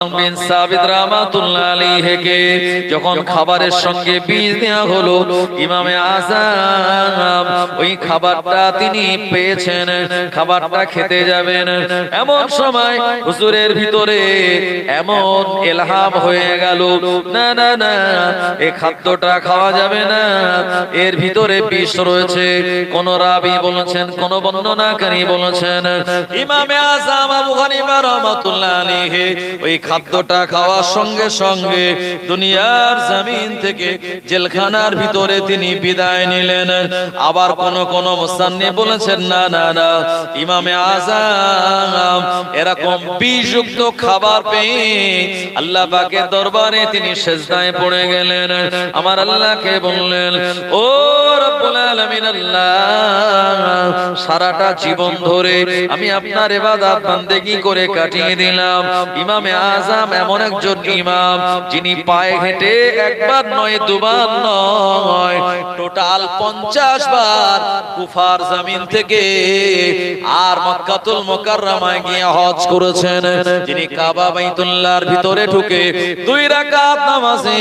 বিন সাবিত রাহমাতুল্লাহ আলাইহিকে যখন খাবারের সঙ্গে বীজ দেওয়া হলো, ইমামে আযম ওই খাবারটা তিনি পেয়েছেন, খাবারটা খেতে যাবেন, এমন সময় হুজুরের ভিতরে এমন ইলহাম হয়ে গেল, না না না, এই খাদ্যটা খাওয়া যাবে না, এর ভিতরে বিষ রয়েছে। কোন রাবী বলেছেন, কোন বর্ণনাকারী বলেছেন, ইমামে আযম আবু হানিফা রাহমাতুল্লাহ আলাইহি ওই খাদ্যটা খাওয়ার সঙ্গে সঙ্গে দুনিয়ার জমিন থেকে জেলখানার ভিতরে তিনি বিদায় নিলেন। আবার কোন কোন মুসান্নিফ বলেছেন, না না না, ইমামে আযম এরকম বিষযুক্ত খাবার পেয়ে আল্লাহ পাকের দরবারে তিনি সিজদায় পড়ে গেলেন। আমার আল্লাহকে বললেন, ও রব্বুল আলামিন আল্লাহ, সারাটা জীবন ধরে আমি আপনার ইবাদত বান্দেগি করে কাটিয়ে দিলাম। ইমামে আযম এমন একজন ইমাম যিনি পায়ে হেঁটে একবার নয়, দুবার নয়, টোটাল 50 বার কুফার জমিন থেকে আর মক্কাতুল মুকাররমায় গিয়ে হজ করেছেন, যিনি কাবা বাইতুল্লাহর ভিতরে ঢুকে 2 রাকাত নামাজে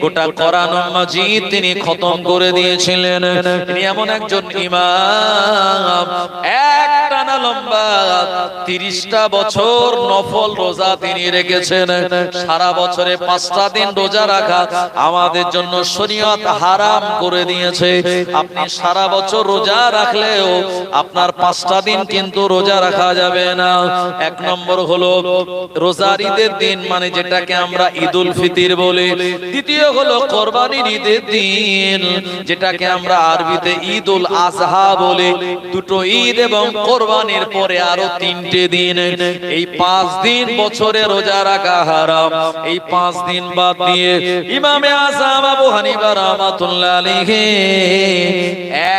গোটা কোরআন মাজিদ তিনি খতম করে দিয়েছিলেন। তিনি এমন একজন ইমাম, একটানা লম্বা 30টা বছর নফল রোজা তিনি রেখেছেন। সারা বছরে 5টা দিন রোজা রাখা আমাদের জন্য শরীয়ত হারাম করে দিয়েছে। আপনি সারা বছর রোজা রাখলেও আপনার 5টা দিন কিন্তু রোজা রাখা যাবে না। 1 নম্বর হলো রোজার ঈদের দিন, মানে যেটাকে আমরা ঈদুল ফিতর বলি। দ্বিতীয় হলো কোরবানির ঈদের দিন, যেটাকে আমরা আরবিতে ঈদুল আযহা বলি। দুটো ঈদ এবং কোরবানির পরে আরো 3টে দিন, এই 5 দিন বছরে রোজা রাখা হারাম। এই 5 দিন বাদ দিয়ে ইমামে আযম আবু হানিফা রাহমাতুল্লাহ আলাইহি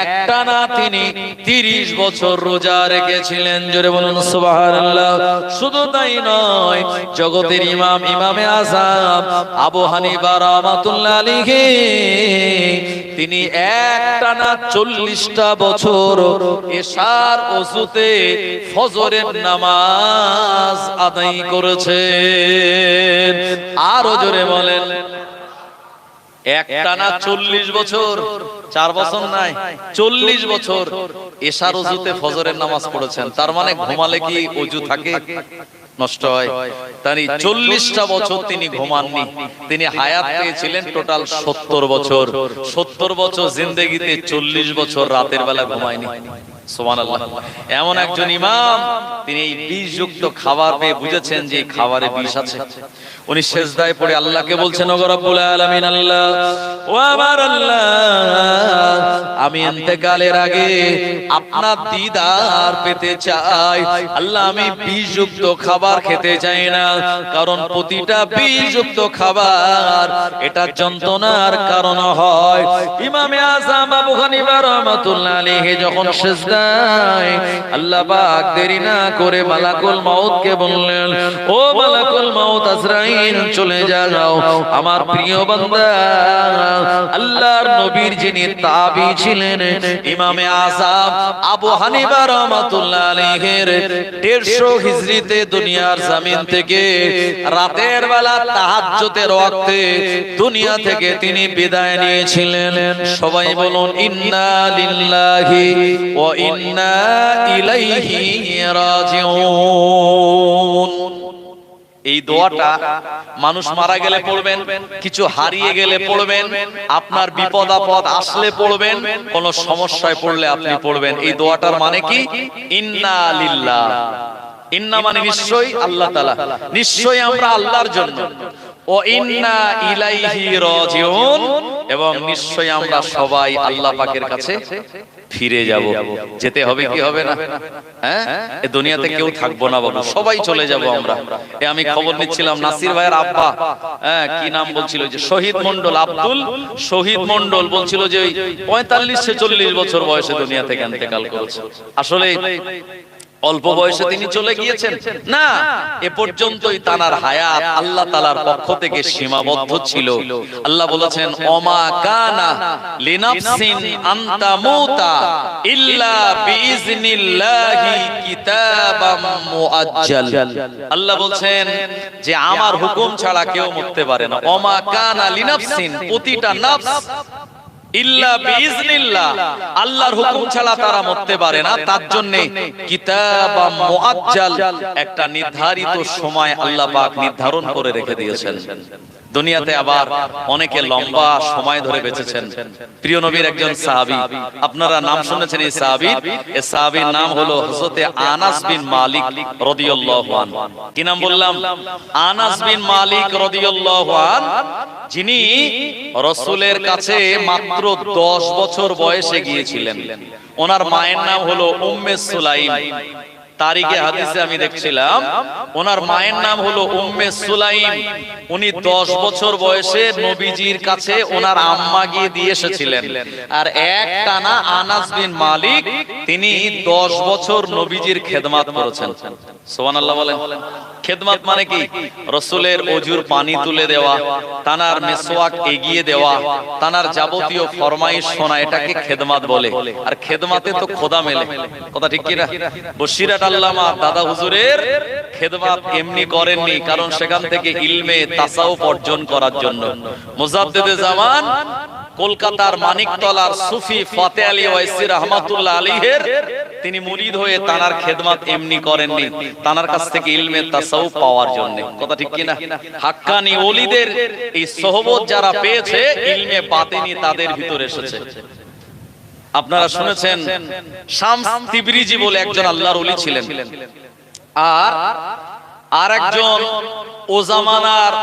একটানা তিনি 30 বছর রোজা রেখেছিলেন। জোরে বলুন সুবহানাল্লাহ। শুধু তাই নয়, জগতের ইমাম ইমামে আযম আবু হানিফা রাহমাতুল্লাহ আলাইহি তিনি একটানা 40টা বছর এশার ওযুতে ফজরের নামাজ আদায় করেছেন। আরো জোরে বলেন, একটানা 40 বছর, 4 বছর নাই, 40 বছর এশার ওযুতে ফজরের নামাজ পড়েছেন। তার মানে ঘুমালে কি ওযু থাকে? নষ্ট হয়। তাই 40টা বছর তিনি ঘুমাননি। তিনি হায়াত পেয়েছিলেন টোটাল 70 বছর। 70 বছর জিন্দেগিতে 40 বছর রাতের বেলা ঘুমায়নি। সুবহানাল্লাহ। এমন একজন ইমাম, তিনি এই বিষযুক্ত খাবার পেয়ে বুঝেছেন যে এই খাবারে বিষ আছে। উনি সিজদায় পড়ে আল্লাহকে বলছেন, ও রব্বুল আলামিন আল্লাহ, ও আমার আল্লাহ, আমি ইন্তেকালের আগে আপনার দিদার পেতে চাই। আল্লাহ, আমি বিষযুক্ত খাবার খেতে চাই না, কারণ প্রতিটা বিষযুক্ত খাবার এটা যন্ত্রণার কারণ হয়। ইমামে আযম আবু হানিফা রাহমাতুল্লাহ আলাইহি যখন সিজদায়, আল্লাহ পাক দেরি না করে মালাকুল মাউতকে বললেন, ও মালাকুল মাউত আজরাইল, চলে যাও। আমার প্রিয় বান্দা আল্লাহর নবীর যিনি তাবি ছিলেন ইমামে আযম আবু হানিফা রাহমাতুল্লাহ আলাইহির 150 হিজরিতে দুনিয়ার জমিন থেকে রাতের বেলা তাহাজ্জুদের ওয়াক্তে দুনিয়া থেকে তিনি বিদায় নিয়েছিলেন। সবাই বলুন ইন্না লিল্লাহি ওয়া ইন্না ইলাইহি রাজিউন। এই দোয়াটা মানুষ মারা গেলে পড়বেন, কিছু হারিয়ে গেলে পড়বেন, আপনার বিপদ আপদ আসলে পড়বেন, কোন সমস্যায় পড়লে আপনি পড়বেন। এই দোয়াটার মানে কি? ইন্না লিল্লাহ। ইন্না মানে নিশ্চয়ই আল্লাহ তাআলা, নিশ্চয়ই আমরা আল্লাহর জন্য। ও ইন্না ইলাইহি রাজিউন, এবং নিশ্চয়ই আমরা সবাই আল্লাহ পাকের কাছে ফিরে যাব। যেতে হবে কি হবে না? হ্যাঁ, এই দুনিয়াতে কেউ থাকবো না বাবু, সবাই চলে যাব আমরা। আমি খবর নিচ্ছিলাম, নাসির ভাইয়ের আব্বা, হ্যাঁ, কি নাম বলছিল, যে শহীদ মন্ডল, আব্দুল শহীদ মন্ডল বলছিল যে 45-46 বছর বয়সে দুনিয়া থেকে ইন্তেকাল করেছে। আসলে অল্প বয়সে তিনি চলে গিয়েছেন না, এ পর্যন্তই তানার হায়াত আল্লাহ তাআলার পক্ষ থেকে সীমাবদ্ধ ছিল। আল্লাহ বলেছেন ওমা কানা লিনাফসিন আনতা মুতা ইল্লা বিইজনিল্লাহি কিতাবাম মুআজ্জাল। আল্লাহ বলছেন যে আমার হুকুম ছাড়া কেউ মরতে পারে না। ওমা কানা লিনাফসিন, প্রতিটা নফস, ইল্লা বিইজনিল্লাহ, আল্লাহর হুকুম ছাড়া তারা মরতে পারে না। তার জন্য কিতাবাম মুআজ্জাল, একটা নির্ধারিত সময় আল্লাহ পাক নির্ধারণ করে রেখে দিয়েছেন। দুনিয়াতে আবার অনেকে লম্বা সময় ধরে বেঁচেছেন। প্রিয় নবীর একজন সাহাবী, আপনারা নাম শুনেছেন এই সাহাবীর, এই সাহাবীর নাম হলো হযরতে আনাস বিন মালিক রাদিয়াল্লাহু আনহু। কি নাম বললাম? আনাস বিন মালিক রাদিয়াল্লাহু আনহু, যিনি রাসূলের কাছে মাত্র 10 বছর বয়সে গিয়েছিলেন। ওনার মায়ের নাম হলো উম্মে সুলাইম। তারিখে হাদিসে আমি দেখছিলাম ওনার মায়ের নাম হলো উম্মে সুলাইম। উনি 10 বছর বয়সে নবীজির কাছে ওনার আম্মা গিয়ে দিয়ে এসেছিলেন। আর একটানা আনাস বিন মালিক তিনি 10 বছর নবীজির খেদমত করেছেন। সুবহানাল্লাহ বলেন। খেদমত মানে কি? রাসূলের ওযুর পানি তুলে দেওয়া, তানার মিসওয়াক এগিয়ে দেওয়া, তানার যাবতীয় ফরমাইশ শোনা, এটাকে খেদমত বলে। আর খেদমতে তো খোদা মেলে, কথা ঠিক কি না? বশিরাত আল্লামা দাদা হুজুরের খেদমত এমনি করেননি, কারণ সেখান থেকে ইলমে তাসাউফ অর্জন করার জন্য মুজাদ্দিদে জামান কলকাতার মানিকতলার সুফি ফাতে আলী ওয়াইসি রাহমাতুল্লাহ আলাইহির তিনি মুরিদ হয়ে তানার খেদমত এমনি করেননি, তানার কাছ থেকে ইলমে তাসাউফ পাওয়ার জন্য, কথা ঠিক কি না? হাক্কানি ওলিদের এই সোহবত যারা পেয়েছে, ইলমে বাতিনি তাদের ভিতরে এসেছে। আপনারা শুনেছেন শামস তিবরিজি বলে একজন আল্লাহর ওলি ছিলেন, আর একজন ও জামানার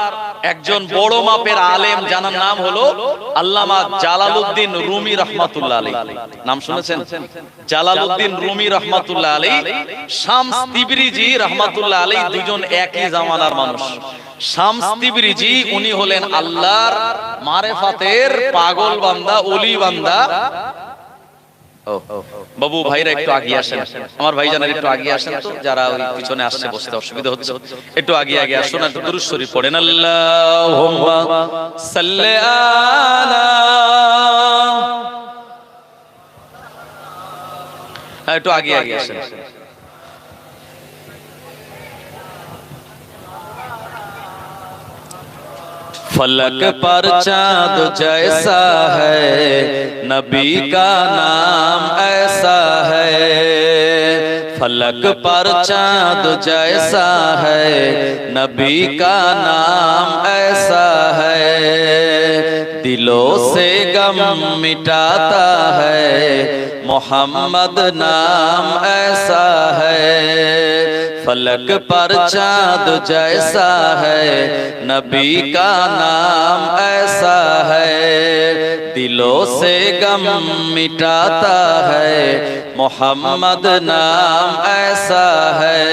একজন বড় মাপের আলেম যার নাম হলো আল্লামা জালালউদ্দিন রুমি রাহমাতুল্লাহ আলাইহি। নাম শুনেছেন? জালালউদ্দিন রুমি রাহমাতুল্লাহ আলাইহি, শামস তিবরিজি রাহমাতুল্লাহ আলাইহি, দুজন একই জামানার মানুষ। শামস তিবরিজি উনি হলেন আল্লাহর মারেফাতের পাগল বান্দা, ওলি বান্দা। বাবু ভাইরা একটু আগিয়ে আসেন, আমার ভাইজানের একটু আগিয়ে আসেন তো, যারা ওই পিছনে আসছে বসতে অসুবিধা হচ্ছে, একটু আগে আসুন, একটু দুরূদ শরীফ পড়েন। আল্লাহুম্মা সাল্লি আলা, একটু আগে আসেন। फलक पर चांद जैसा है, नबी का नाम ऐसा है। फलक पर चांद जैसा है, नबी का नाम ऐसा है। दिलों से गम मिटाता है, मोहम्मद नाम ऐसा है। फलक पर चांद जैसा है, नबी का नाम ऐसा है। दिलों से गम मिटाता है, मोहम्मद नाम ऐसा है।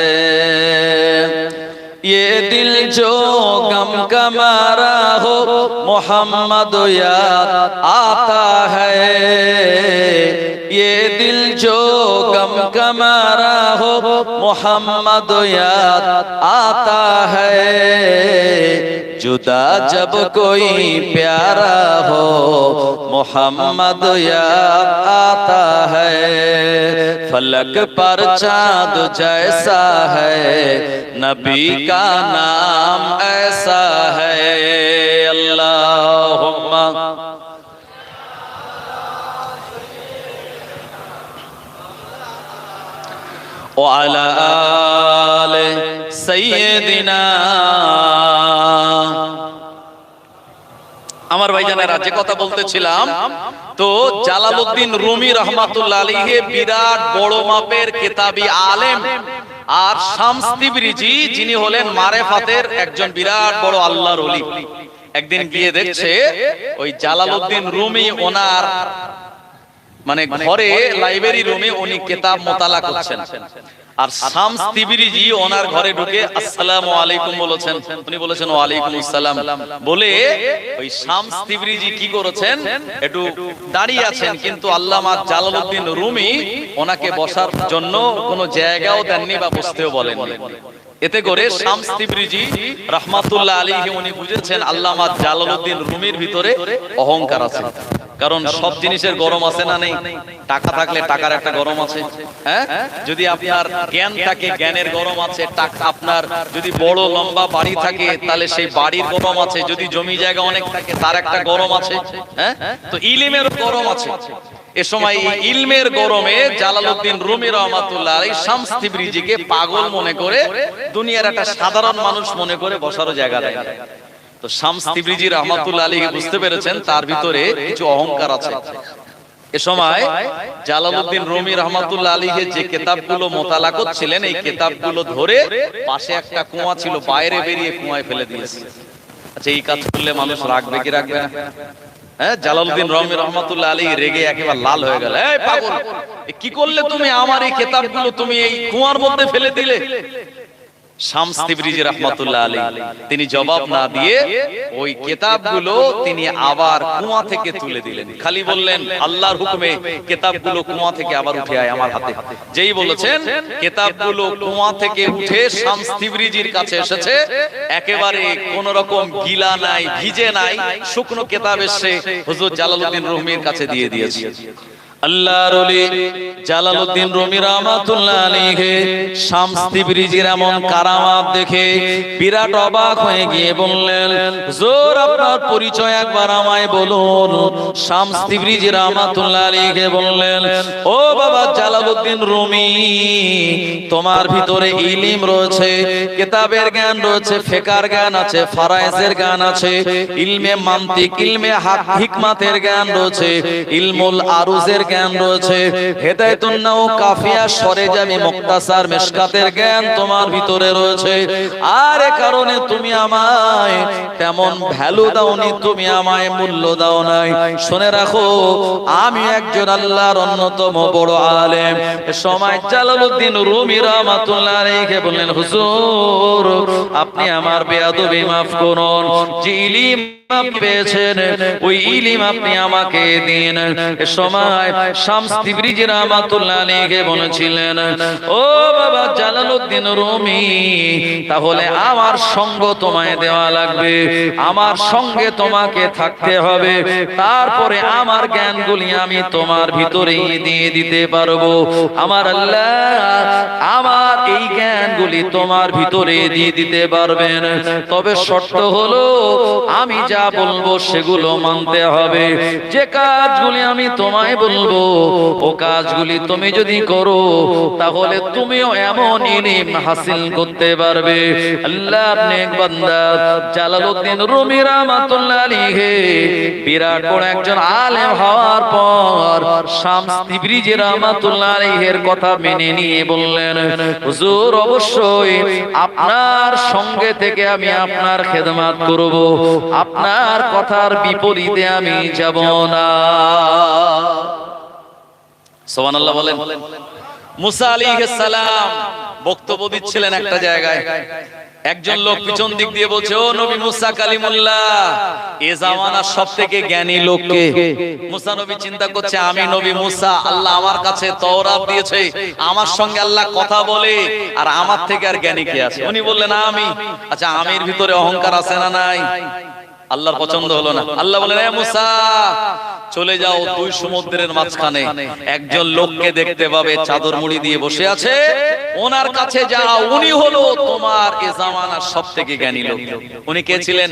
ये दिल जो गम का मारा हो, मोहम्मद याद आता है। ये दिल जो गम का मारा हो, मोहम्मद याद आता है। जुदा जब कोई प्यारा हो, मोहम्मद याद आता है। फलक पर चांद जैसा है, नबी का नाम ऐसा है। अल्लाहुम्मा व अला आले सय्यिदिना। আমার ভাইজানেরা, যে কথা বলতেছিলাম, তো জালালউদ্দিন রুমি রাহমাতুল্লাহ আলাইহি বিরাট বড় মাপের কিতাবী আলেম, আর শামস তিবরিজি যিনি হলেন মারেফাতের একজন বিরাট বড় আল্লাহর ওলি। একদিন গিয়ে দেখছে ওই জালালউদ্দিন রুমি ওনার মানে ঘরে লাইব্রেরি রুমে উনি কিতাব মোতালা করছেন, আর শামস তিবরিজি ওনার ঘরে ঢুকে আসসালামু আলাইকুম বলেছেন, উনি বলেছেন ওয়া আলাইকুম আসসালাম বলে ওই শামস তিবরিজি কি করেছেন, একটু দাঁড়িয়ে আছেন, কিন্তু আল্লামা জালালউদ্দিন রুমি ওনাকে বসার জন্য কোনো জায়গাও দেননি বা বসতেও বলেননি। এতে করে শামস তিবরিজি রাহমাতুল্লাহ আলাইহি উনি বুঝেছেন আল্লামা জালালউদ্দিন রুমির ভিতরে অহংকার আছে। কারণ সব জিনিসের গরম আছে না নেই? টাকা থাকলে টাকার একটা গরম আছে, হ্যাঁ? যদি আপনার জ্ঞান থাকে জ্ঞানের গরম আছে, টাকা আপনার যদি বড় লম্বা বাড়ি থাকে তাহলে সেই বাড়ির গরম আছে, যদি জমি জায়গা অনেক থাকে তার একটা গরম আছে, হ্যাঁ? তো ইলমের গরম আছে। এ সময় এই ইলমের গরমে জালালউদ্দিন রুমি রাহমাতুল্লাহ আলাইহি শামস তিবরিজিকে পাগল মনে করে, দুনিয়ার একটা সাধারণ মানুষ মনে করে বসারও জায়গা দেয়। তো শামস তিবরিজি রাহমাতুল্লাহ আলাইহি বুঝতে পেরেছেন তার ভিতরে কিছু অহংকার আছে। এ সময় জালালউদ্দিন রুমি রাহমাতুল্লাহ আলাইহি যে কিতাবগুলো মোতালা করছিলেন, এই কিতাবগুলো ধরে পাশে একটা কুয়া ছিল, বাইরে বেরিয়ে কুয়ায় ফেলে দিয়েছে। আচ্ছা, এই কাজ করলে মানুষ রাখবে কি রাখবে না? হ্যাঁ, জালালউদ্দিন রুমি রাহমাতুল্লাহ আলাইহি রেগে একেবারে লাল হয়ে গেল। এই পাগল, কি করলে তুমি? আমার এই কিতাবগুলো তুমি এই কুয়ার মধ্যে ফেলে দিলে। শামস তিবরিজি রাহমাতুল্লাহ আলাইহি তিনি জবাব না দিয়ে ওই কিতাবগুলো তিনি আবার কুয়া থেকে তুলে দিলেন। খালি বললেন আল্লাহর হুকুমে কিতাবগুলো কুয়া থেকে আবার উঠে আয় আমার হাতে। যেই বলেছেন কিতাবগুলো কুয়া থেকে উঠে শামস তিবরিজির কাছে এসেছে, একেবারে কোন রকম গিলা নাই, ভিজে নাই, শুকনো কিতাব এসে হুজুর জালালউদ্দিন রুমির কাছে দিয়ে দিয়েছে। আল্লাহর ওলি জালালউদ্দিন রুমি রাহমাতুল্লাহ আলাইহি শামস তিবরিজির এমন কারামাত দেখে বিরাট অবাক হয়ে গিয়ে বললেন, হুজুর আপনার পরিচয় একবার আমায় বলুন। শামস তিবরিজি রাহমাতুল্লাহ আলাইহি বললেন, ও বাবা জালালউদ্দিন রুমি, তোমার ভিতরে ইলম রয়েছে, কিতাবের জ্ঞান রয়েছে, ফিকহের জ্ঞান আছে, ফারায়েজের জ্ঞান আছে, ইলমে মানতিক, ইলমে হিকমাতের জ্ঞান রয়েছে, ইলমুল আরুজের জ্ঞান রয়েছে, হেদায়েতুন নাও, কাফিয়া, সরেজামি, মুক্তাসার, মিশকাতের জ্ঞান তোমার ভিতরে রয়েছে। আর এ কারণে তুমি আমায় তেমন ভ্যালু দাওনি, তুমি আমায় মূল্য দাও নাই। শুনে রাখো, আমি একজন আল্লাহর অন্যতম বড় আলেম। এ সময় জালালউদ্দিন রুমি রাহমাতুল্লাহ আলাইহি বললেন, হুজুর আপনি আমার বেয়াদবি মাফ করুন, যে ইলম আপনি পেয়েছেন ওই ইলম আপনি আমাকে দিন। এ সময় শামস তিবরিজি রাহমাতুল্লাহ আলাইহি বলেছিলেন, ও বাবা জালালউদ্দিন রুমি, তাহলে আমার সঙ্গ তোমায় দেওয়া লাগবে, আমার সঙ্গে তোমাকে থাকতে হবে, তারপরে আমার জ্ঞানগুলি আমি তোমার ভিতরে দিয়ে দিতে পারবো। আমার আল্লাহ আমার এই জ্ঞানগুলি তোমার ভিতরে দিয়ে দিতে পারবেন, তবে শর্ত হলো আমি যা বলবো সেগুলো মানতে হবে। যে কাজগুলি আমি তোমায় বলবো ও কাজগুলি তুমি যদি করো, তাহলে তুমিও এমন ইলম হাসিল করতে পারবে। আল্লাহর নেক বান্দা জালালউদ্দিন রুমি রাহমাতুল্লাহ আলাইহি বিরাট বড় একজন আলেম হওয়ার পর শামস তিবরিজি রাহমাতুল্লাহ আলাইহির কথা মেনে নিয়ে বললেন, হুজুর অবশ্যই আপনার সঙ্গে থেকে আমি আপনার খেদমত করব, আপনার কথার বিপরীতে আমি যাব না। সুবহানাল্লাহ বলেন। মুসা আলাইহিস সালাম বক্তব্য দিচ্ছিলেন একটা জায়গায়, একজন লোক পিছন দিক দিয়ে বলছে, ও নবী মুসা কালিমুল্লাহ, এ জামানার সবথেকে জ্ঞানী লোক কে? মুসা নবী চিন্তা করছে, আমি নবী মুসা, আল্লাহ আমার কাছে তাওরাত দিয়েছে, আমার সঙ্গে আল্লাহ কথা বলে, আর আমার থেকে আর জ্ঞানী কে আছে? উনি বললেন আমি। আচ্ছা, আমির ভিতরে অহংকার আছে না নাই? আল্লাহর পছন্দ হলো না। আল্লাহ বলেন, এ মুসা চলে যাও, দুই সমুদ্রের মাঝখানে একজন লোককে দেখতে পাবে, চাদর মুড়ি দিয়ে বসে আছে, ওনার কাছে যাও, উনি হলো তোমার এ জামানার সবথেকে জ্ঞানী লোক। উনি কে ছিলেন?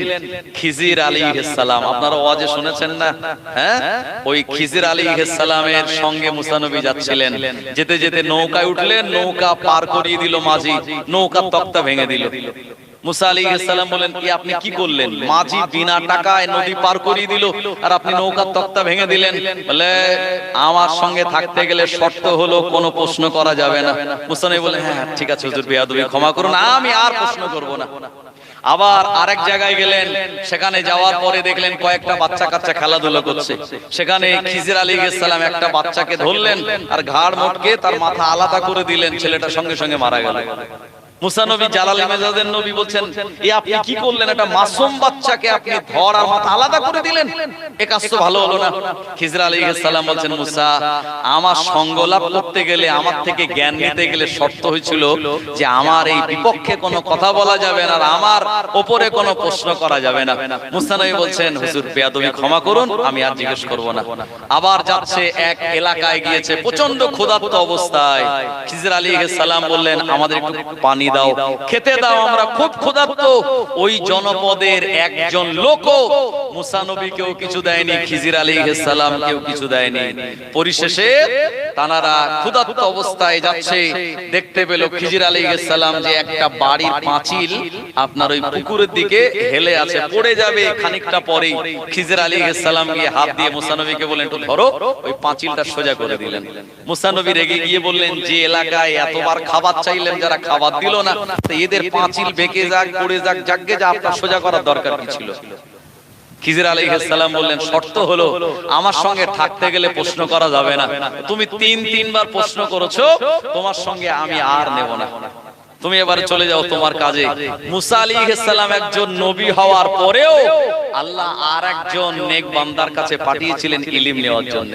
খিজির আলাইহিস সালাম। আপনারা ওয়াজে শুনেছেন না? হ্যাঁ, ওই খিজির আলাইহিস সালামের সঙ্গে মুসা নবী যাচ্ছিলেন, যেতে যেতে নৌকায় উঠলেন, নৌকা পার করিয়ে দিল মাঝি, নৌকার তক্তা ভেঙে দিল। মুসা আলাইহিস সালাম বলেন, কি আপনি কি করলেন? মাঝি বিনা টাকায় নদী পার করিয়ে দিল, আর আপনি নৌকার তক্তা ভেঙে দিলেন। বলে, আমার সঙ্গে থাকতে গেলে শর্ত হলো কোনো প্রশ্ন করা যাবে না। মুসা নবী বলেন, হ্যাঁ ঠিক আছে হুজুর, বেয়াদবি ক্ষমা করুন, আমি আর প্রশ্ন করব না। আবার আরেক জায়গায় গেলেন, সেখানে যাওয়ার পরে দেখলেন কয়েকটা বাচ্চা কাচ্চা খেলাধুলা করছে। সেখানে খিজির আলাইহিস সালাম একটা বাচ্চাকে ধরলেন আর ঘাড় মটকে তার মাথা আলাদা করে দিলেন, ছেলেটা সঙ্গে সঙ্গে মারা গেল। মুসা নবী জালাল মেজাজের নবী বলছেন, এ আপনি কি করলেন? একটা মাসুম বাচ্চাকে আপনি ধর আর মাথা আলাদা করে দিলেন, এ কাজ তো ভালো হলো না। খিজির আলাইহিস সালাম বলছেন, মুসা, আমার সঙ্গ লাভ করতে গেলে, আমার থেকে জ্ঞান নিতে গেলে শর্ত হয়েছিল যে আমার এই বিপক্ষে কোনো কথা বলা যাবে না আর আমার উপরে কোনো প্রশ্ন করা যাবে না। মুসা নবী বলছেন, হুজুর বেয়াদবি ক্ষমা করুন, আমি আর জিজ্ঞেস করব না। আবার যাচ্ছে, এক এলাকায় গিয়েছে প্রচন্ড ক্ষুধার্ত অবস্থায়। খিজির আলাইহিস সালাম বললেন, আমাদের একটু পানি দাও, খেতে দাও, আমরা খুব ক্ষুধার্ত। ওই জনপদের একজন লোকও মুসা নবীকেও কিছু দেয়নি, খিজির আলাইহিস সালামকেও কিছু দেয়নি। পরিশেষে তারা ক্ষুধার্ত অবস্থায় যাচ্ছে, দেখতে পেল খিজির আলাইহিস সালাম যে একটা বাড়ির পাঁচিল আপনার ওই পুকুরের দিকে হেলে আছে, পড়ে যাবে খানিকটা পরেই। খিজির আলাইহিস সালাম গিয়ে হাত দিয়ে মুসা নবীকে বললেন, একটু ধরো, ওই পাঁচিলটা সোজা করে দিলেন। মুসা নবী রেগে গিয়ে বললেন, যে এলাকায় এতবার খাবার চাইলেন, যারা খাবার দিল না, এদের পাঁচিল বেঁকে যাক, পড়ে যাক, জাগে যা, আপনার সোজা করার দরকার কি ছিল? খিজির আলাইহিস সালাম বললেন, শর্ত হলো আমার সঙ্গে থাকতে গেলে প্রশ্ন করা যাবে না। তুমি তিনবার প্রশ্ন করেছো, তোমার সঙ্গে আমি আর নেব না, তুমি এবারে চলে যাও তোমার কাজে। মুসা আলাইহিস সালাম একজন নবী হওয়ার পরেও আল্লাহ আর একজন নেক বান্দার কাছে পাঠিয়েছিলেন ইলম নেওয়ার জন্য।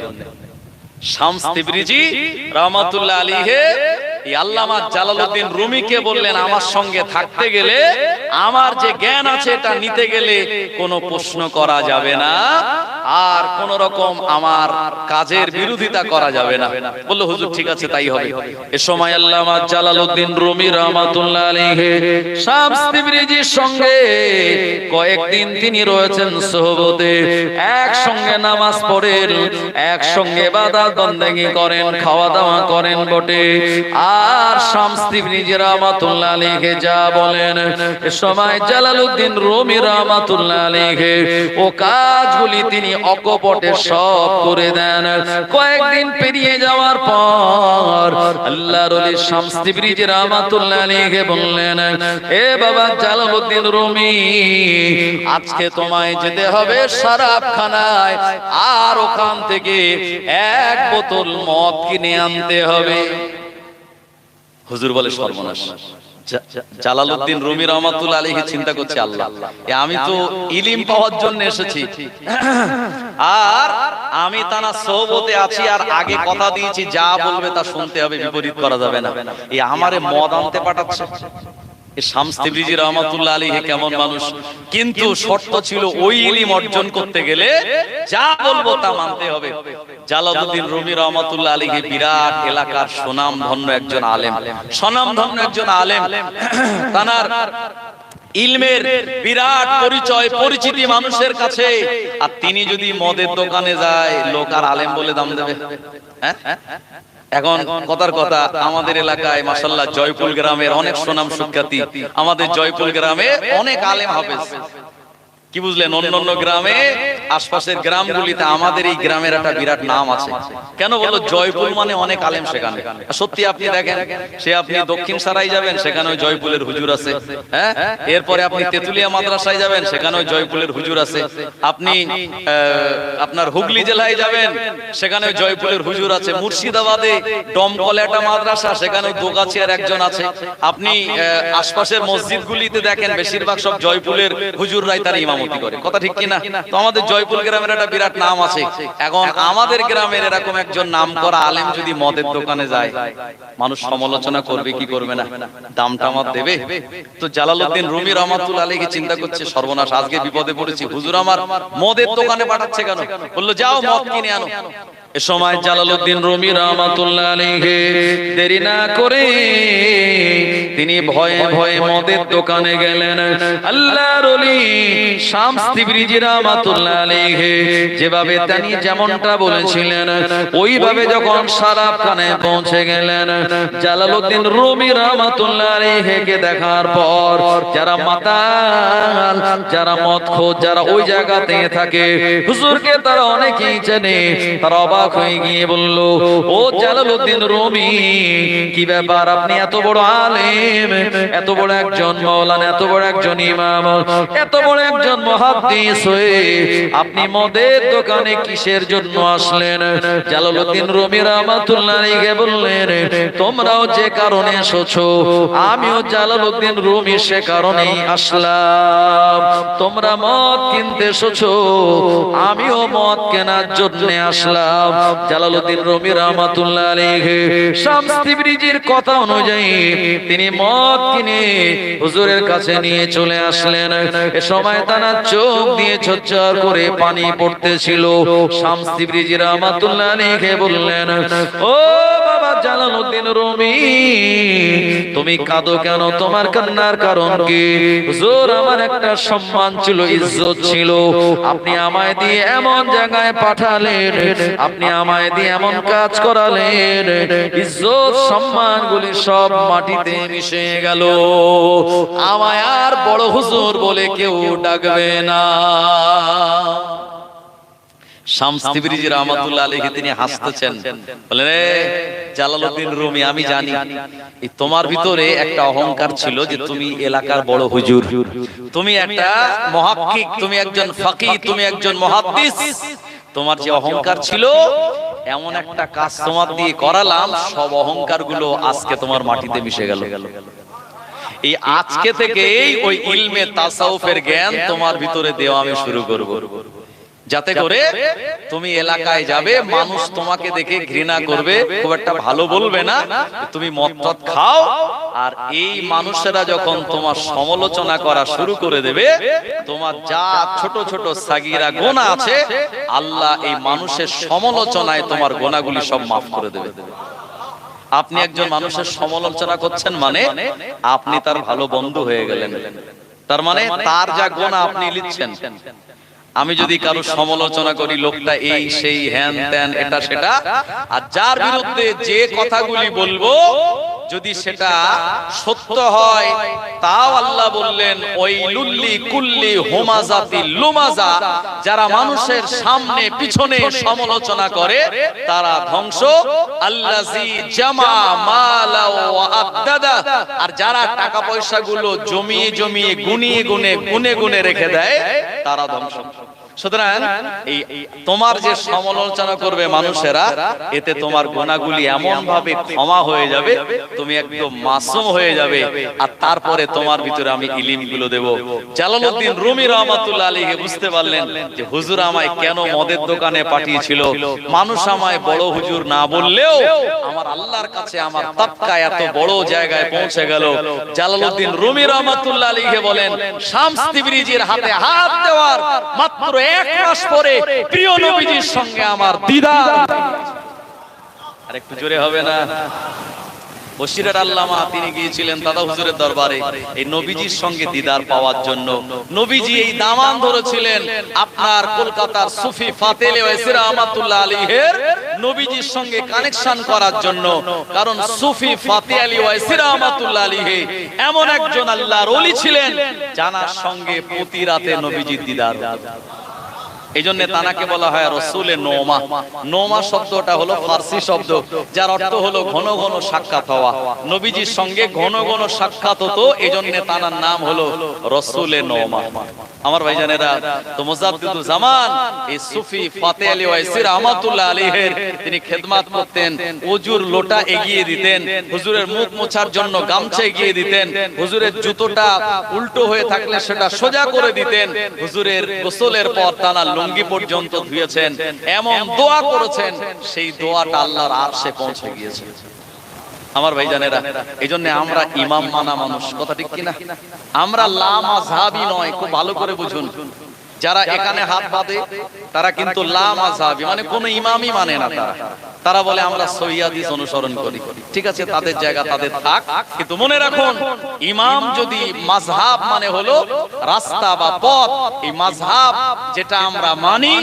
শামস তিবরিজি রাহমাতুল্লাহ আলাইহি এই আল্লামা জালালউদ্দিন রুমিকে বললেন, আমার সঙ্গে থাকতে গেলে, আমার যে জ্ঞান আছে এটা নিতে গেলে কোনো প্রশ্ন করা যাবে না আর কোন রকম আমার কাজের বিরোধিতা করা যাবে না। বলল, হুজুর ঠিক আছে, তাই হবে। এ সময় আল্লামা জালালউদ্দিন রুমি রাহমাতুল্লাহ আলাইহি শামস তিবরিজির সঙ্গে কয়েকদিন তিনি রয়েছেন সোহবতে, একসঙ্গে নামাজ পড়েন, একসঙ্গে ইবাদত বন্দেগী করেন, খাওয়া দাওয়া করেন বটে। আর শামস তিবরিজি রাহমাতুল্লাহ আলাইহি যা বলেন, এ সময় জালালউদ্দিন রুমি রাহমাতুল্লাহ আলাইহি ও কাজগুলি তিনি অকপটে সব করে দেন। কয়েকদিন পেরিয়ে যাওয়ার পর আল্লাহর ওলি শামস তিবরিজি রাহমাতুল্লাহ আলাইহি বললেন, এ বাবা জালালউদ্দিন রুমি, আজকে তোমায় যেতে হবে শরাবখানায়, আর ওখান থেকে এক বোতল মদ কিনে আনতে হবে। হুজুর বলে, সর্বনাশ। জালালউদ্দিন রুমি রাহমাতুল্লাহ আলাইহি চিন্তা করছে, আল্লাহ, আমি তো ইলম পাওয়ার জন্য এসেছি, আর আমি তানা সোহবতে আছি, আর আগে কথা দিয়েছি যা বলবে তা শুনতে হবে, বিপরীত করা যাবে না। এই আমারে মদ আনতে পাঠাচ্ছে। শামস তিবরিজি রাহমাতুল্লাহ আলাইহি কেমন মানুষ, কিন্তু শর্ত ছিল ওই ইলম অর্জন করতে গেলে যা বলবো তা মানতে হবে। জালালউদ্দিন রুমি রাহমাতুল্লাহ আলাইহি বিরাট এলাকার সুনামধন্য একজন আলেম, সুনামধন্য একজন আলেম, তানার ইলমের বিরাট পরিচয়, পরিচিতি মানুষের কাছে। আর তিনি যদি মদের দোকানে যায়, লোক আর আলেম বলে দাম দেবে? হ্যাঁ, এখন কথার কথা, আমাদের এলাকায় মাশাআল্লাহ জয়পুর গ্রামের অনেক সুনাম সুখ্যাতি, আমাদের জয়পুর গ্রামে অনেক আলেম হাফেজ। কি বুঝলেন? অন্যান্য গ্রামে, আশপাশের গ্রামগুলিতে আমাদের এই গ্রামের একটা বিরাট নাম আছে। কেন বললো? জয়পুর মানে অনেক আলেম সেখানে। সত্যি আপনি দেখেন, সে আপনি দক্ষিণ সারাই যাবেন, সেখানে ওই জয়পুরের হুজুর আছে। হ্যাঁ, এরপরে আপনি তেতুলিয়া মাদ্রাসায় যাবেন, সেখানে ওই জয়পুরের হুজুর আছে। আপনি আপনার হুগলি জেলায় যাবেন, সেখানে জয়পুরের হুজুর আছে। মুর্শিদাবাদে ডমকলে একটা মাদ্রাসা, সেখানে দোগাছিয়ার একজন আছে। আপনি আশপাশের মসজিদগুলিতে দেখেন, বেশিরভাগ সব জয়পুরের হুজুররাই তার ইমাম করে। কথা ঠিক কিনা? তো আমাদের জয়পুর গ্রামের একটা বিরাট নাম আছে। এখন আমাদের গ্রামের এরকম একজন নামকরা আলেম যদি মদের দোকানে যায়, মানুষ সমালোচনা করবে কি করবে না? দামটা আমার দেবে? তো জালালউদ্দিন রুমি রাহমাতুল্লাহ আলাইহি চিন্তা করছে, সর্বনাশ, আজকে বিপদে পড়েছি, হুজুর আমার মদের দোকানে পাঠাচ্ছে কেন? বললো, যাও মদ কিনে আনো। এ সময় জালালউদ্দিন রুমি রাহমাতুল্লাহ আলাইহি দেরি না করে তিনি ভয়ে ভয়ে মদের দোকানে গেলেন। আল্লাহর ওলি শামস তিবরিজি রাহমাতুল্লাহ আলাইহি যেভাবে তিনি যেমনটা বলেছিলেন, ওইভাবে যখন শরাবখানে পৌঁছে গেলেন, জালালউদ্দিন রুমি রাহমাতুল্লাহ আলাইহিকে দেখার পর যারা মাতাল, যারা মদখোর, যারা ওই জায়গাতে থাকে, হুজুরকে তারা অনেকেই চেনে, তারা অবাক হয়ে গিয়ে বলল, ও জালালউদ্দিন রুমি, কি ব্যাপার? আপনি এত বড় আলেম, এত বড় একজন মাওলানা, এত বড় একজন ইমাম, এত বড় একজন মুহাদ্দিস হয়ে আপনি মদের দোকানে কিসের জন্য আসলেন? জালালউদ্দিন রুমি রাহমাতুল্লাহ আলাইহি বললেন, তোমরাও যে কারণে এসেছো, আমিও জালালউদ্দিন রুমি সে কারণেই আসলাম। তোমরা মদ কিনতে এসেছো, আমিও মদ কেনার জন্য আসলাম। জালালউদ্দিন রুমি রাহমাতুল্লাহ আলাইহি শামস তিবরিজির কথা অনুযায়ী তিনি মদ কিনে হুজুরের কাছে নিয়ে চলে আসলেন। এ সময় তার চোখ দিয়ে ঝরঝর করে পানি পড়তেছিল। শামস তিবরিজি রাহমাতুল্লাহ আলাইহি বললেন, ও বাবা জালালউদ্দিন রুমি, তুমি কাঁদো কেন? তোমার কান্নার কারণ কি? হুজুর, আমার একটা সম্মান ছিল, ইজ্জত ছিল, আপনি আমায় দিয়ে এমন জায়গায় পাঠালেন, আপনি আমায় দিয়ে এমন কাজ করালেন, ইজ্জত সম্মানগুলি সব মাটিতে মিশে গেল। আমায় আর বড় হুজুর বলে কেউ ডাকবে না। শামস তিবরিজি রাহমাতুল্লাহ আলাইহি তিনি হাসতেছেন, বলেন, রে জালালউদ্দিন রুমি, আমি জানি এই তোমার ভিতরে একটা অহংকার ছিল যে তুমি এলাকার বড় হুজুর, তুমি একটা মুহাক্কিক, তুমি একজন ফাকিহ, তুমি একজন মুহাদ্দিস। তোমার যে অহংকার ছিল, এমন একটা কাজ তোমার দিয়ে করালাম, সব অহংকার গুলো আজকে তোমার মাটিতে মিশে গেল। এই আজকে থেকেই ওই ইলমে তাসাউফের জ্ঞান তোমার ভিতরে দেওয়া আমি শুরু করব, যাতে করে তুমি এলাকায় যাবে, মানুষ তোমাকে দেখে ঘৃণা করবে, খুব একটা ভালো বলবে না, তুমি মদ টদ খাও। আর এই মানুষেরা যখন তোমার সমালোচনা করা শুরু করে দেবে, তোমার যা ছোট ছোট সাগীরা গুনাহ আছে, আল্লাহ এই মানুষের সমালোচনায় তোমার গুনাহগুলি সব মাফ করে দেবে। আপনি একজন মানুষের সমালোচনা করছেন মানে আপনি তার ভালো বন্ধু হয়ে গেলেন। তার মানে তার যা গুনাহ আপনি লিখছেন। আমি যদি কারো সমালোচনা করি, লোকটা এই সেই হ্যান ত্যান এটা সেটা, আর যার বিরুদ্ধে যে কথাগুলি বলবো যদি সেটা সত্য হয়, তাও আল্লাহ বললেন, ওয়াইলুল্লি কুল্লি হুমাযাতিল লুমাযা, যারা মানুষের সামনে পিছনে সমালোচনা করে তারা ধ্বংস, আল্লাযী জামা মালা ওয়া আদ্দাদা, আর যারা টাকা পয়সাগুলো জমিয়ে জমিয়ে গুনে গুনে রেখে দেয় তারা ধ্বংস। সুতরাং এই তোমার যে সমালোচনা করবে মানুষেরা, এতে তোমার গুনাহগুলি এমন ভাবে ক্ষমা হয়ে যাবে, তুমি একদম মাসুম হয়ে যাবে, আর তারপরে তোমার ভিতরে আমি ইলমগুলো দেব। জালালউদ্দিন রুমি রাহমাতুল্লাহ আলাইহি বুঝতে পারলেন যে হুজুর আমায় কেন মদের দোকানে পাঠিয়েছিল। মানুষ আমায় বড় হুজুর না বললেও আমার আল্লাহর কাছে আমার তাবকা এত বড় জায়গায় পৌঁছে গেল। জালালউদ্দিন রুমি রাহমাতুল্লাহ আলাইহি বলেন, শামস তিবরিজির হাতে হাত দেওয়ার মাত্র 1 মাস পরে প্রিয় নবীজির সঙ্গে আমার দিদার। আর একটু জোরে হবে না? বশিরের আল্লামা তিনি গিয়েছিলেন দাদা হুজুরের দরবারে এই নবীজির সঙ্গে দিদার পাওয়ার জন্য। নবীজি এই দামান ধরেছিলেন আপনার কলকাতার সুফি ফাতেলে ওয়াইসি রাহমাতুল্লাহ আলাইহির নবীজির সঙ্গে কানেকশন করার জন্য। কারণ সুফি ফাতে আলী ওয়াইসি রাহমাতুল্লাহ আলাইহি এমন একজন আল্লাহর ওলি ছিলেন জানার সঙ্গে প্রতি রাতে নবীজির দিদার। এইজন্য তানাকে বলা হয় রাসূলে নোমা। নোমা শব্দটা হলো ফারসি শব্দ, যার অর্থ হলো ঘন ঘন সাক্ষাৎ হওয়া। নবীজির সঙ্গে ঘন ঘন সাক্ষাৎ হতো, এইজন্য তানার নাম হলো রাসূলে নোমা। আমার ভাইজানেরা, তো মুজাদ্দিদুল জামান এই সুফি ফাতে আলী ওয়াইসি রাহমাতুল্লাহ আলাইহির তিনি খেদমত করতেন। ওজুর লোটা এগিয়ে দিতেন, হুজুরের মুখ মোছার জন্য গামছা এগিয়ে দিতেন, হুজুরের জুতোটা উল্টো হয়ে থাকলে সেটা সোজা করে দিতেন, হুজুরের গোসলের পর তানা লুঙ্গি পর্যন্ত ধুয়েছেন, এমন দোয়া করেছেন সেই দোয়াটা আল্লাহর আরশে পৌঁছে গিয়েছে। আমার ভাইজানেরা, এইজন্য আমরা ইমাম মানা মানুষ, কথা ঠিক কিনা? আমরা লা মাযহাবী নয়, খুব ভালো করে বুঝুন। যারা এখানে হাত বাঁধে তারা কিন্তু লা মাযহাবী, মানে কোন ইমামই মানে না। তারা বলে আমরা সহিহ হাদিস অনুসরণ করি। ঠিক আছে, তাদের জায়গা তাদের থাক, কিন্তু মনে রাখুন ইমাম যদি মাযহাব মানে হলো রাস্তা বা পথ, এই মাযহাব যেটা আমরা মানি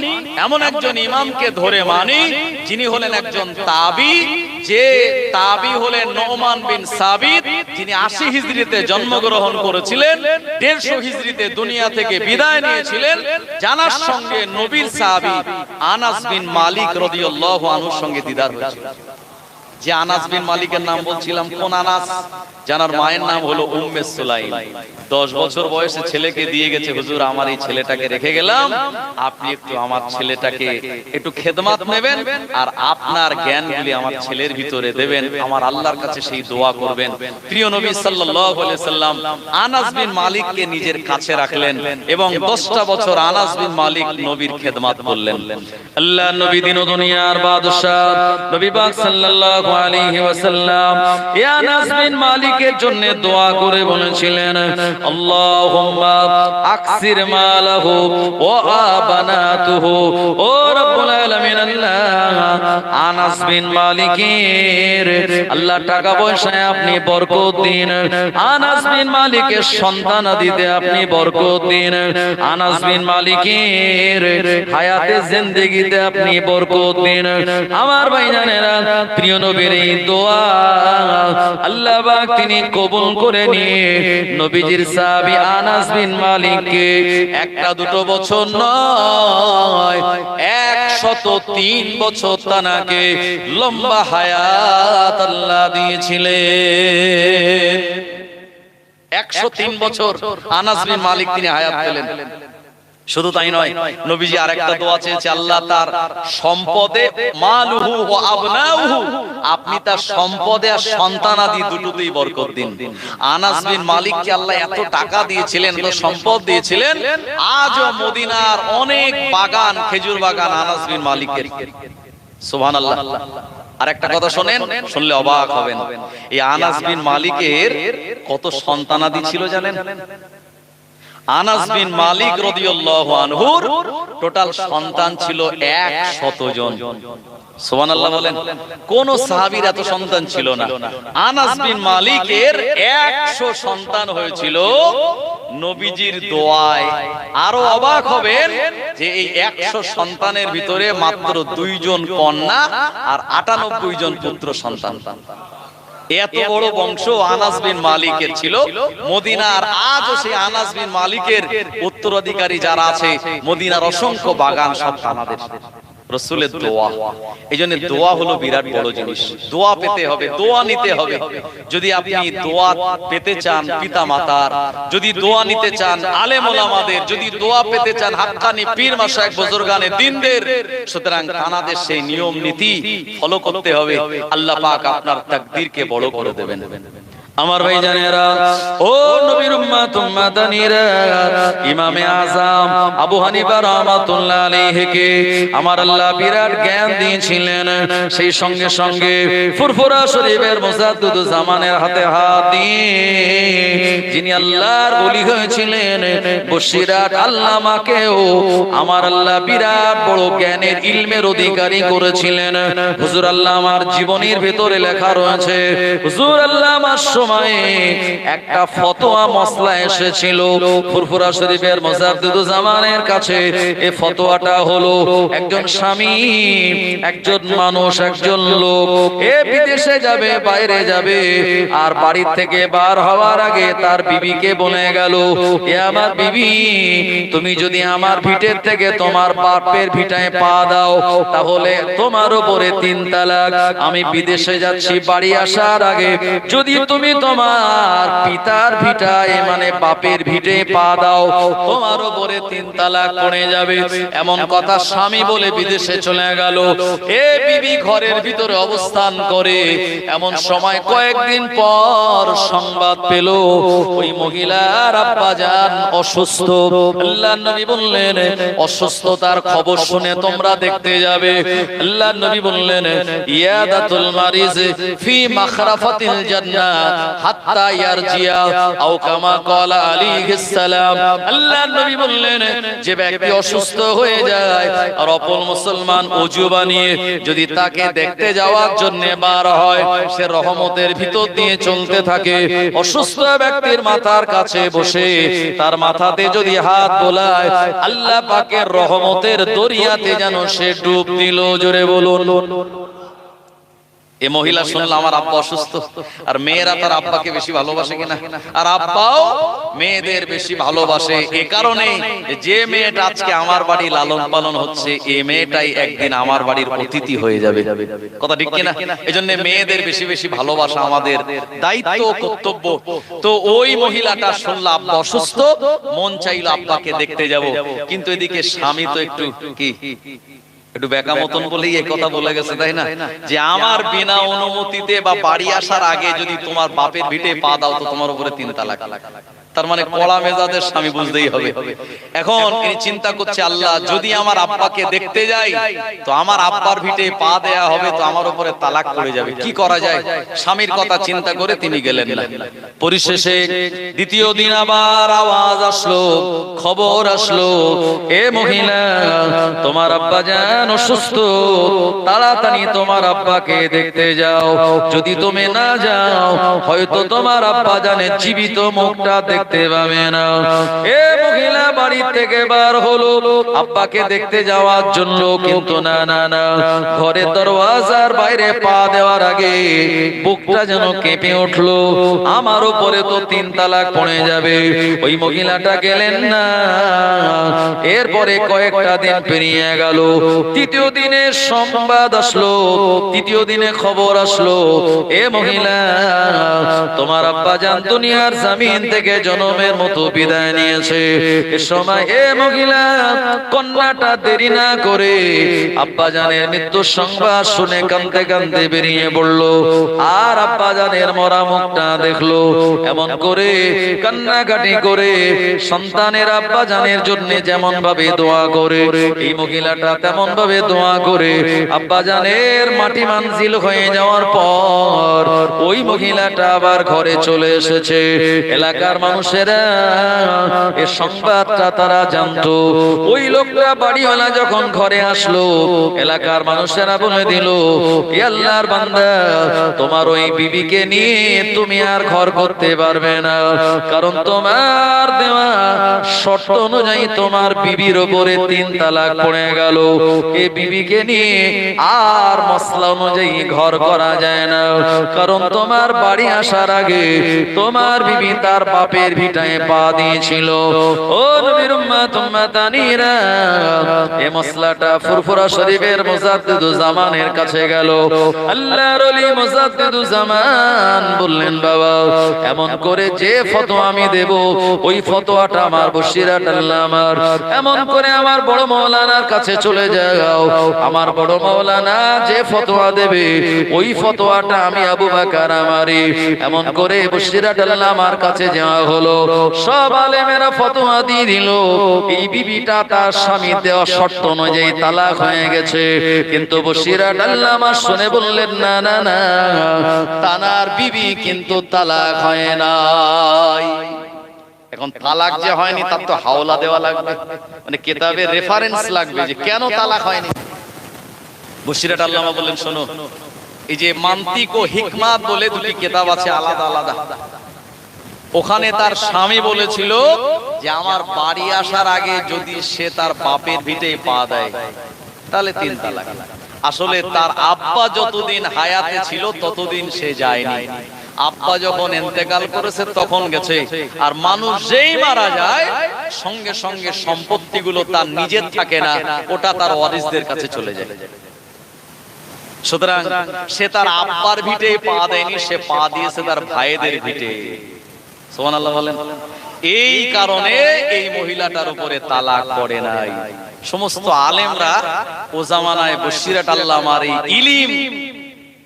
এমন একজন ইমামকে ধরে মানি যিনি হলেন একজন তাবি, যে তাবি হলেন নোমান বিন সাবিত, যিনি ৮০ হিজরিতে জন্মগ্রহণ করেছিলেন, ১৫০ হিজরিতে দুনিয়া থেকে বিদায় নিয়েছিলেন। জানার সঙ্গে নবীর সাহাবী আনাস বিন মালিক রাদিয়াল্লাহু আনহুর সঙ্গে দিদার হয়েছিল। যে আনাস বিন মালিকের নাম বলছিলাম, কোন আনাস? জানার মায়ের নাম হলো উম্মে সুলাইম। 10 বছর বয়সে ছেলেকে দিয়ে গেছে, হুজুর আমার এই ছেলেটাকে রেখে গেলাম, আপনি একটু আমার ছেলেটাকে একটু খেদমত নেবেন আর আপনার জ্ঞানগুলি আমার ছেলের ভিতরে দেবেন, আমার আল্লাহর কাছে সেই দোয়া করবেন। প্রিয় নবী সাল্লাল্লাহু আলাইহি সাল্লাম আনাস বিন মালিককে নিজের কাছে রাখলেন এবং 10টা বছর আনাস বিন মালিক নবীর খেদমত করলেন। আল্লাহ নবী দিন ও দুনিয়ার বাদশা নবী পাক সাল্লাল্লাহু আলাইহি ওয়াসাল্লাম ইয়া আনাস বিন মালিকের জন্য দোয়া করে বলেছিলেন, আল্লাহুম্মা আকসির মালাহু ওয়া আবানাতুহু। ও রব্বুল আলামিন, আল্লাহ আনাস বিন মালিকের আল্লাহ টাকা পয়সায় আপনি বরকত দিন, আনাস বিন মালিকের সন্তানাদিতে আপনি বরকত দিন, আনাস বিন মালিকের হায়াতে জিন্দেগিতে আপনি বরকত দিন। আমার ভাইজানেরা, প্রিয় নবীর এই দোয়া আল্লাহ পাক তিনি কবুল করে নিয়ে নবীজির সাহাবী আনাস বিন মালিককে একটা দুটো বছর নয়, 103 বছর তানাকে লম্বা হায়াত আল্লাহ দিয়েছিলেন। 103 বছর আনাস বিন মালিক তিনি হায়াত পেলেন। শুধু তাই নয়, নবীজি আরেকটা দোয়া চেয়েছে, আল্লাহ তার সম্পদে মালুহু ওয়া আবনাউহু, আপনি তার সম্পদে আর সন্তানাদি দুটোতেই বরকত দিন। আনাস বিন মালিককে আল্লাহ এত টাকা দিয়েছিলেন, এত সম্পদ দিয়েছিলেন, আজও মদিনার অনেক বাগান, খেজুর বাগান আনাস বিন মালিকের। সুবহানাল্লাহ। আর একটা কথা শোনেন, শুনলে অবাক হবেন, এই আনাস বিন মালিকের কত সন্তানাদি ছিল জানেন? আনাস বিন মালিক রাদিয়াল্লাহু আনহুর টোটাল সন্তান ছিল 100 জন। সুবহানাল্লাহ বলেন। কোন সাহাবীর এত সন্তান ছিল না। আনাস বিন মালিকের 100 সন্তান হয়েছিল নবীজির দোয়ায়। আরো অবাক হবেন যে এই 100 সন্তানের ভিতরে মাত্র 2 জন কন্যা আর 98 জন পুত্র সন্তান। এত বড় বংশ আনাস বিন মালিকের ছিল। মদিনার আজও সেই আনাস বিন মালিকের উত্তরাধিকারী যারা আছে, মদিনার অসংখ্য বাগান সব তানাদের। রাসূলের দোয়া, এইজন্য দোয়া হলো বিরাট বড় জিনিস। দোয়া পেতে হবে, দোয়া নিতে হবে। যদি আপনি দোয়া পেতে চান পিতা মাতার, যদি দোয়া নিতে চান আলেম ওলামাদের, যদি দোয়া পেতে চান হাক্কানি পীর মাশায়েখ বুজুর্গানে দ্বীনদের, সুতরাং তানাদের সেই নিয়ম নীতি ফলো করতে হবে। আল্লাহ পাক আপনার তাকদীরকে বড় করে দেবেন। আমার ভাইজানেরা, ও নবীর উম্মত উম্মাদানিরা, ইমামে আযম আবু হানিফা রাহমাতুল্লাহ আলাইহিকে আমার আল্লাহ বিরাট জ্ঞান দিয়েছিলেন। সেই সঙ্গে সঙ্গে ফুরফুরা শরীফের মুজাদ্দিদ জামানের হাতে হাত দিয়ে যিনি আল্লাহর ওলি হয়েছিলেন, বশিরাত আল্লামাকেও আমার আল্লাহ বিরাট বড় জ্ঞানের ইলমের অধিকারী করেছিলেন। হুজুর আল্লামার জীবনীর ভিতরে লেখা রয়েছে, হুজুর আল্লামার একটা ফতোয়া মসলা এসেছিল ফুরফুরা শরীফের মুজাদ্দিদ জামানের কাছে। এই ফতোয়াটা হলো, একজন স্বামী, একজন মানুষ, একজন লোক বিদেশে যাবে, বাইরে যাবে, আর বাড়ি থেকে বার হওয়ার আগে তার বিবিকে বলে গেল, এ আমার বিবি, তুমি যদি আমার ভিটের থেকে তোমার বাপের ভিটায় পা দাও, তাহলে তোমার উপরে 3 তালাক। আমি বিদেশে যাচ্ছি, বাড়ি আসার আগে যদি তুমি তোমার পিতার ভিটায় মানে বাপের ভিটে পা দাও, তোমার উপরে 3 তালাক পড়ে যাবে। এমন কথা স্বামী বলে বিদেশে চলে গেল। এ বিবি ঘরের ভিতরে অবস্থান করে, এমন সময় কয়েকদিন পর সংবাদ পেল ওই মহিলার আব্বাজান অসুস্থ। আল্লাহর নবী বললেন, অসুস্থতার খবর শুনে তোমরা দেখতে যাবে। আল্লাহর নবী বললেন, ইয়াদাতুল মারিজ ফি মাখরাফাতিল জান্নাহ হাত্তা ইয়ারজিয়া আও কামা ক্বালা আলাইহিস সালাম। আল্লাহর নবী বললেন, যে ব্যক্তি অসুস্থ হয়ে যায় আর অপর মুসলমান ওযু বানিয়ে যদি তাকে দেখতে যাওয়ার জন্য বার হয়, সে রহমতের ভিতর দিয়ে চলতে থাকে। অসুস্থ ব্যক্তির মাথার কাছে বসে তার মাথাতে যদি হাত বোলায়, আল্লাহ পাকের রহমতের দরিয়াতে যেন সে ডুব দিল। জোরে বলুন। এ মহিলা শুনলো আমার আব্বা অসুস্থ, আর মেয়েরা তার আব্বাকে বেশি ভালোবাসে কিনা, আর আব্বাও মেয়েদের বেশি ভালোবাসে। এ কারণে যে মেয়েটা আজকে আমার বাড়ি লালন পালন হচ্ছে, এই মেয়েটাই একদিন আমার বাড়ির অতিথি হয়ে যাবে। কথা ঠিক কিনা? এজন্য মেয়েদের বেশি বেশি ভালোবাসা আমাদের দায়িত্ব ও কর্তব্য। তো ওই মহিলাটা শুনলো আব্বা অসুস্থ, মন চাইলো আব্বাকে দেখতে যাব, কিন্তু এদিকে স্বামী তো একটু একটু বেকা মতন বলেই এই কথা বলে গেছে, তাই না? যে আমার বিনা অনুমতিতে বা বাড়ি আসার আগে যদি তোমার বাপের ভিটে পা দাও তো তোমার উপরে 3 তালাক। তার মানে কড়া মেজাজের স্বামী, বুঝতেই হবে। এখন তিনি চিন্তা করছে, আল্লাহ যদি আমার আব্বাকে দেখতে যাই তো আমার আব্বার ভিটে পা দেয়া হবে, তো আমার উপরে তালাক পড়ে যাবে, কি করা যায়? স্বামীর কথা চিন্তা করে তিনি গেলেন না। পরিশেষে দ্বিতীয় দিন আবার আওয়াজ আসলো, খবর আসলো, এ মহিলা তোমার আব্বা জান অসুস্থ, তাড়াতাড়ি তোমার আব্বাকে দেখতে যাও। যদি তুমি না যাও হয়তো তোমার আব্বা জানের জীবিত মুখটা দেখতে পাবে না। এ মহিলা বাড়ি থেকে বার হলো আব্বাকে দেখতে যাওয়ার জন্য, কিন্তু না না না, ঘরে দরওয়াজার বাইরে পা দেওয়ার আগে বুকটা যেন কেঁপে উঠলো, আমার উপরে তো 3 তালাক পড়ে যাবে। ওই মহিলাটা গেলেন না। এরপরে কয়েকটা দিন পেরিয়ে গেল। তৃতীয় দিনে সংবাদ আসলো, তৃতীয় দিনে খবর আসলো, এ মহিলা তোমার আব্বা জান দুনিয়ার জমিন থেকে জনমের মতো বিদায় নিয়েছে। এ সময় এ মহিলা কন্যাটা দেরি না করে আব্বা জানের মৃত্যুর সংবাদ শুনে কাঁদতে কাঁদতে বেরিয়ে পড়ল, আর আব্বা জানের মরা মুখটা দেখলো। এমন করে কান্নাকাটি করে সন্তানের আব্বা জানের জন্য যেমন ভাবে দোয়া করে, এই মহিলাটা তেমন ভাবে দোয়া করে আব্বা জানের মাটি মানজিল হয়ে যাওয়ার পর ওই মহিলাটা আবার ঘরে চলে এসেছে। এলাকার মানুষেরা এ সংবাদটা তারা জানতো। ওই লোকটা বাড়িওয়ালা যখন ঘরে আসলো, এলাকার মানুষেরা বলে দিল, এ আল্লাহর বান্দা, তোমার ওই বিবিকে নিয়ে তুমি আর ঘর করতে পারবে না, কারণ তোমার দেওয়া শর্ত অনুযায়ী তোমার বিবির উপরে 3 তালাক পড়ে গেল। এই বিবিকে নিয়ে আর মসলা অনুযায়ী ঘর করা যায় না, কারণ তোমার বাড়ি আসার আগে তোমার বিবি তার বাপের ভিটায় পা দিয়েছিল। ও নবীর উম্মত উম্মাতানিরা, এই মসলাটা ফুরফুরা শরীফের মুজাদ্দিদুজ জামানের কাছে গেল। আল্লাহর ওলি মুজাদ্দিদুজ জামান বললেন, বাবা এমন করে যে ফতোয়া আমি দেব ওই ফতোয়াটা আমার বসিরাত আল্লাহ আমার, এমন করে আমার বড় মাওলানার কাছে চলে যাও। আমার বড় মাওলানা যে ফতোয়া দেবে ওই ফতোয়াটা আমি আবু বকর আমারি। এমন করে বসিরাত আল্লাহ আমার কাছে যাওয়া হলো। সব আলেমেরা ফতোয়া দিয়ে দিল, এই বিবিটা তার স্বামী দেওয়া শর্ত অনুযায়ী তালাক হয়ে গেছে। কিন্তু বসিরাত আল্লাহ আমার শুনে বললেন, না না না, তানার বিবি কিন্তু তালাক হয় নাই। এখন তালাক যে হয়নি তার তো হাওলা দেওয়া লাগবে, মানে কিতাবে রেফারেন্স লাগবে যে কেন তালাক হয়নি। বসিরাত আল্লামা বললেন, শোনো, এই যে মান্তিক ও হিকমাত বলে দুটি কিতাব আছে আলাদা আলাদা, ওখানে তার স্বামী বলেছিল যে আমার বাড়ি আসার আগে যদি সে তার বাপের ভিটে পা দেয় তাহলে 3 তালাক। আসলে তার আব্বা যতদিন হায়াতে ছিল ততদিন সে যায়নি, আব্বা যখন ইন্তেকাল করেছে তখন গেছে। আর মানুষ যেই মারা যায় সঙ্গে সঙ্গে সম্পত্তিগুলো তার নিজের থাকে না, ওটা তার ওয়ারিসদের কাছে চলে যায়। সুতরাং সে তার আব্বার ভিটে পা দেয়নি, সে পা দিয়েছে তার ভাইদের ভিটে। সুবহানাল্লাহ বলেন। এই কারণে এই মহিলাটার উপরে তালাক পড়ে নাই। সমস্ত আলেমরা ও জামানায় বসিরাত আল্লামার এই ইলম,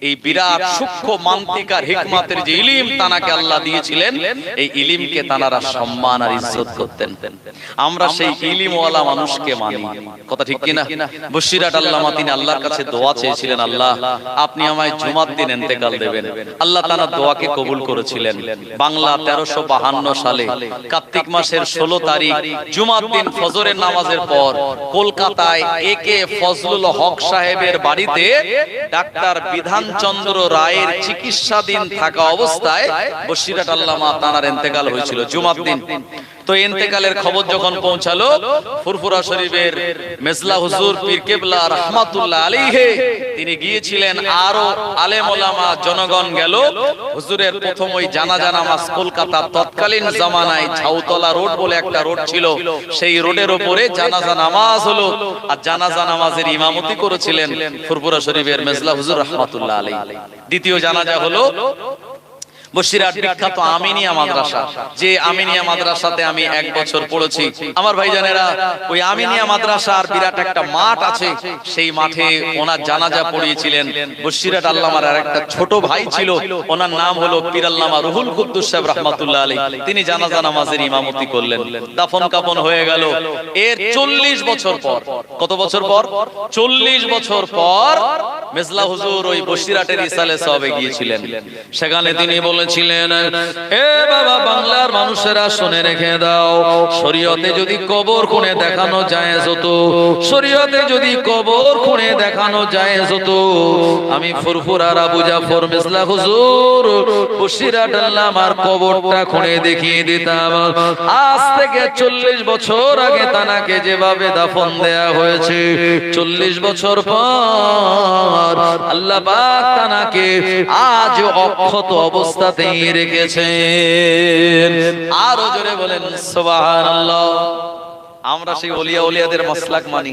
এই বিরাট সূক্ষ্ম মান্তিকার হিকমতের যে ইলম তানাকে আল্লাহ দিয়েছিলেন, এই ইলমকে তানারা সম্মান আর ইজ্জত করতেন। আমরা সেই ইলমওয়ালা মানুষকে মানি, কথা ঠিক কিনা? বসিরাত আল্লামা তিনি আল্লাহর কাছে দোয়া চেয়েছিলেন, আল্লাহ আপনি আমায় জুমার দিন ইন্তেকাল দেবেন। আল্লাহ তাআলা দোয়াকে কবুল করেছিলেন। বাংলা 1352 সালে কার্তিক মাসের 16 তারিখ জুমার দিন ফজরের নামাজের পর কলকাতায় একে ফজলুল হক সাহেবের বাড়িতে ডাক্তার বিধান চন্দ্র রায়ের চিকিৎসাধীন থাকা অবস্থায় বসিরাত আল্লামা তানার ইন্তেকাল হয়েছিল জুমার দিন। তো তো ইন্তেকালের খবর যখন পৌঁছালো ফুরফুরা শরীফের মেজলা হুজুর পীর কেবলা রাহমাতুল্লাহ আলাইহি তিনি গিয়েছিলেন, আরো আলেম ওলামা জনগণ গেল। হুজুরের প্রথম ওই জানাজা নামাজ কলকাতার তৎকালীন জামানায় ঝাউতলা রোড বলে একটা রোড ছিল, সেই রোডের উপরে জানাজা নামাজ হলো। আর জানাজা নামাজের ইমামতি করেছিলেন ফুরফুরা শরীফের মেজলা হুজুর রাহমাতুল্লাহ আলাইহি। দ্বিতীয় জানাজা হলো বসিরহাট বিখ্যাত আমিনিয়া মাদ্রাসা, যে আমিনিয়া মাদ্রাসাতে আমি 1 বছর পড়েছি। আমার ভাইজানেরা, ওই আমিনিয়া মাদ্রাসার বিরাট একটা মাঠ আছে, সেই মাঠে ওনার জানাজা পড়িয়েছিলেন বসিরহাট আল্লামার আর একটা ছোট ভাই ছিল, ওনার নাম হলো পীর আল্লামা রুহুল কুদ্দুস সাহেব রাহমাতুল্লাহ আলাইহি। তিনি জানাজা নামাজের ইমামতি করলেন। দাফন কাফন হয়ে গেল। এর 40 বছর পর, কত বছর পর? 40 বছর পর মেজলা হুজুর ওই বসিরহাটের ইসালে সাহেবে গিয়েছিলেন। সেখানে তিনি বলেছিলেন, এ বাবা বাংলার মানুষেরা শুনে রেখে দাও, শরীয়তে যদি কবর খুঁড়ে দেখানো জায়েজ হতো, শরীয়তে যদি কবর খুঁড়ে দেখানো জায়েজ হতো, আমি ফুরফুরার আবু জাফর মেজলা হুজুর বসিরহাট আল্লামার কবরটা খুঁড়ে দেখিয়ে দিতাম। আজ থেকে 40 বছর আগে তানাকে যেভাবে দাফন দেয়া হয়েছে, 40 বছর পর আল্লাহ পাক তানাকে আজ অক্ষত অবস্থাতেই রেখেছেন। আরো জোরে বলেন সুবহানাল্লাহ। আমরা সেই ওলিয়া ওলিয়াদের মাসলাক মানি,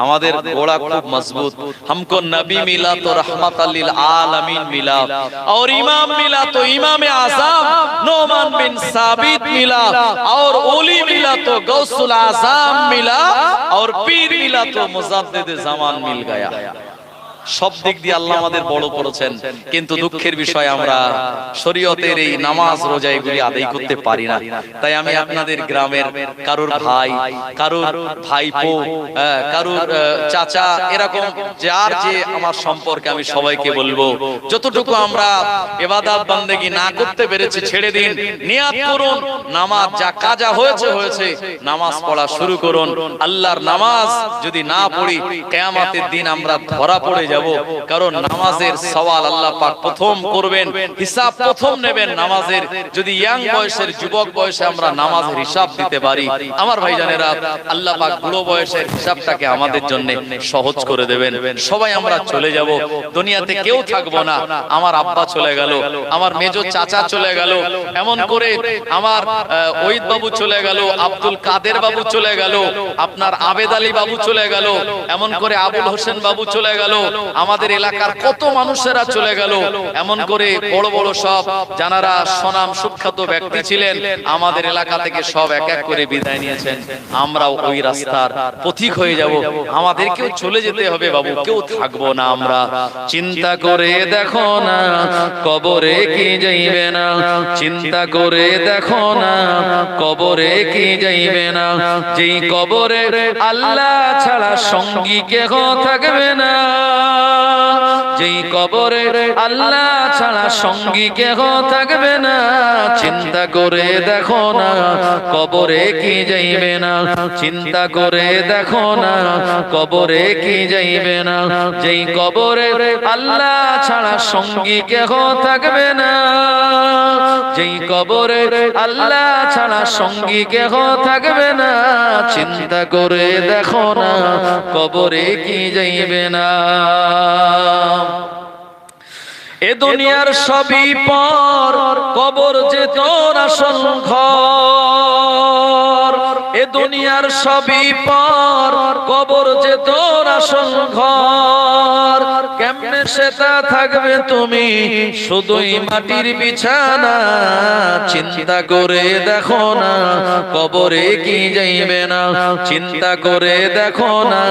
আমাদের গোড়া খুব মজবুত। हमको नबी मिला तो रहमत लिल आलमीन मिला, और इमाम मिला तो इमाम आज़म नोमान बिन साबित मिला, और ओली मिला तो गौसुल आज़म मिला, और पीर मिला तो मुजद्दिद ज़मान मिल गया। সব দিক দিয়ে আল্লাহ আমাদের বড় করেছেন, কিন্তু দুঃখের বিষয় আমরা শরীয়তের এই নামাজ রোজা এগুলি আদায় করতে পারি না। তাই আমি আপনাদের গ্রামের কারুর ভাই, কারুর ভাইপো, কারুর চাচা, এরকম যার যে আমার সম্পর্কে আমি সবাইকে বলবো, যতটুকু আমরা ইবাদত বান্দেগি না করতে পেরেছি ছেড়ে দিন, নিয়াত করুন, নামাজ যা কাজা হয়েছে হয়েছে, নামাজ পড়া শুরু করুন। আল্লাহর নামাজ যদি না পড়ি, কিয়ামতের দিন আমরা ধরা পড়ে যাব, কারণ নামাজের সওয়াল আল্লাহ পাক প্রথম করবেন, হিসাব প্রথম নেবেন নামাজের। যদি ইয়াং বয়সের যুবক বয়সে আমরা নামাজের হিসাব দিতে পারি, আমার ভাইজানেরা, আল্লাহ পাক বুড়ো বয়সের হিসাবটাকে আমাদের জন্য সহজ করে দেবেন। সবাই আমরা চলে যাব, দুনিয়াতে কেউ থাকবো না। আমার আব্বা চলে গেল, আমার মেজো চাচা চলে গেল, এমন করে আমার ওহিদ বাবু চলে গেল, আব্দুল কাদের বাবু চলে গেল, আপনার আবেদ আলী বাবু চলে গেল, এমন করে আবুল হোসেন বাবু চলে গেল, আমাদের এলাকার কত মানুষেরা চলে গেল, এমন করে বড় বড় সব যারা সুনাম সুখ্যাত ব্যক্তি ছিলেন আমাদের এলাকা থেকে সব এক এক করে বিদায় নিয়েছেন। আমরাও ওই রাস্তার পথিক হয়ে যাব, আমাদেরকেও চলে যেতে হবে বাবু, কেউ থাকবো না আমরা। চিন্তা করে দেখো না কবরে কি যাইবে না, চিন্তা করে দেখো না কবরে কি যাইবে না, যেই কবরে আল্লাহ ছাড়া সঙ্গী কেহ থাকবে না, যেই কবরে আল্লাহ ছাড়া সঙ্গী কেহ থাকবে না। চিন্তা করে দেখো না কবরে কি যাইবে না, চিন্তা করে দেখো না কবরে কি যাইবে না, যেই কবরে আল্লাহ ছাড়া সঙ্গী কেহ থাকবে না, যেই কবরে আল্লাহ ছাড়া সঙ্গী কেহ থাকবে না। চিন্তা করে দেখো না কবরে কি যাইবে না। এ দুনিয়ার সবই পর, কবর যে তোর আসল ঘর, এ দুনিয়ার সবই পর, কবর যে তোর আসল ঘর। কেমনে সেটা থাকবে তুমি শুধুই মাটির বিছানা, চিন্তা করে দেখো না কবরে কি যাইবে না, চিন্তা করে দেখো না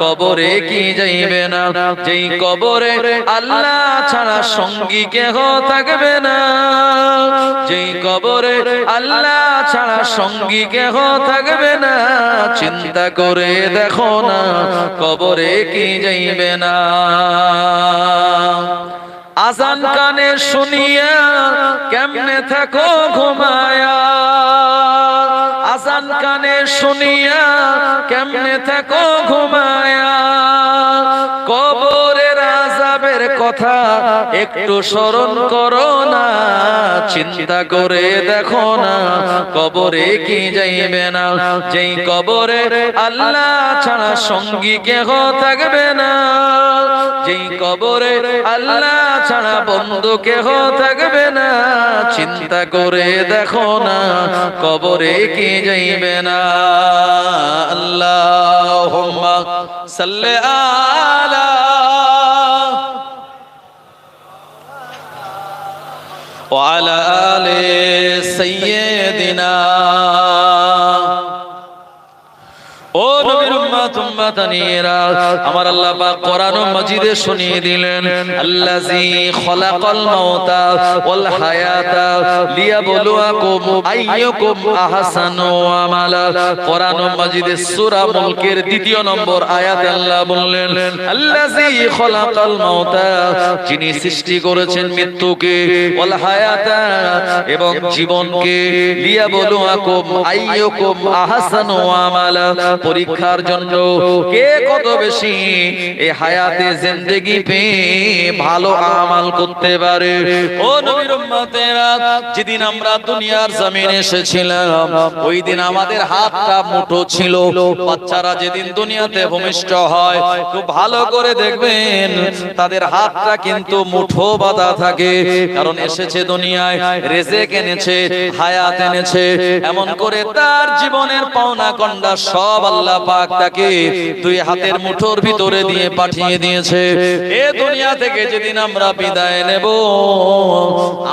কবরে কি যাইবে না, যেই কবরে আল্লাহ ছাড়া সঙ্গী কেহ থাকবে না, যেই কবরে আল্লাহ ছাড়া সঙ্গী কেহ থাকবে না। চিন্তা করে দেখো না কবরে কি যাইবে না। আজান কানে শুনিয়া কেমনে থাকো ঘুমায়া, আজান কানে শুনিয়া কেমনে থাকো ঘুমায়া, কবরের আযাবের কথা একটু স্মরণ করো না, চিন্তা করে দেখো না কবরে কি যাইবে না, যেই কবরে আল্লাহ ছাড়া সঙ্গী কেহ থাকবে না, যেই কবরে আল্লাহ ছাড়া বন্ধু কেহ থাকবে না, চিন্তা করে দেখো না কবরে কি যাইবে না। আল্লাহুম্মা সাল্লি আলা ওয়া আলা আলি সাইয়্যিদিনা। ও নবীর উম্মত উম্মতানিরা, আমার আল্লাহ পাক কোরআন মাজিদে শুনিয়ে দিলেন, আল্লাযী খলাকাল মাউতা ওয়াল হায়াতা লিয়াবলুয়াকুম আইয়ুকুম আহসানু আমালা। কোরআন মাজিদে সূরা মুলকের 2 নম্বর আয়াতে আল্লাহ বললেন, আল্লাযী খলাকাল মাউতা, যিনি সৃষ্টি করেছেন মৃত্যুকে, ওয়াল হায়াতা, এবং জীবনকে, লিয়াবলুয়াকুম আইয়ুকুম আহসানু আমালা, পরীক্ষার জন্য কে কত বেশি এই হায়াতে জিন্দেগি পেয়ে ভালো আমল করতে পারে। ও নবীর উম্মতেরা, যেদিন আমরা দুনিয়ার জমিনে এসেছিলাম ওই দিন আমাদের হাতটা মুঠো ছিল। বাচ্চারা যেদিন দুনিয়াতে ভূমিষ্ঠ হয় খুব ভালো করে দেখবেন তাদের হাতটা কিন্তু মুঠো বাঁধা থাকে, কারণ এসেছে দুনিয়ায়, রিজিক এনেছে, হায়াত এনেছে, এমন করে তার জীবনের পাওনা গন্ডা সব আল্লাহ পাক তাকে 2 হাতের মুঠোর ভিতরে দিয়ে পাঠিয়ে দিয়েছে। এ দুনিয়া থেকে যেদিন আমরা বিদায় নেব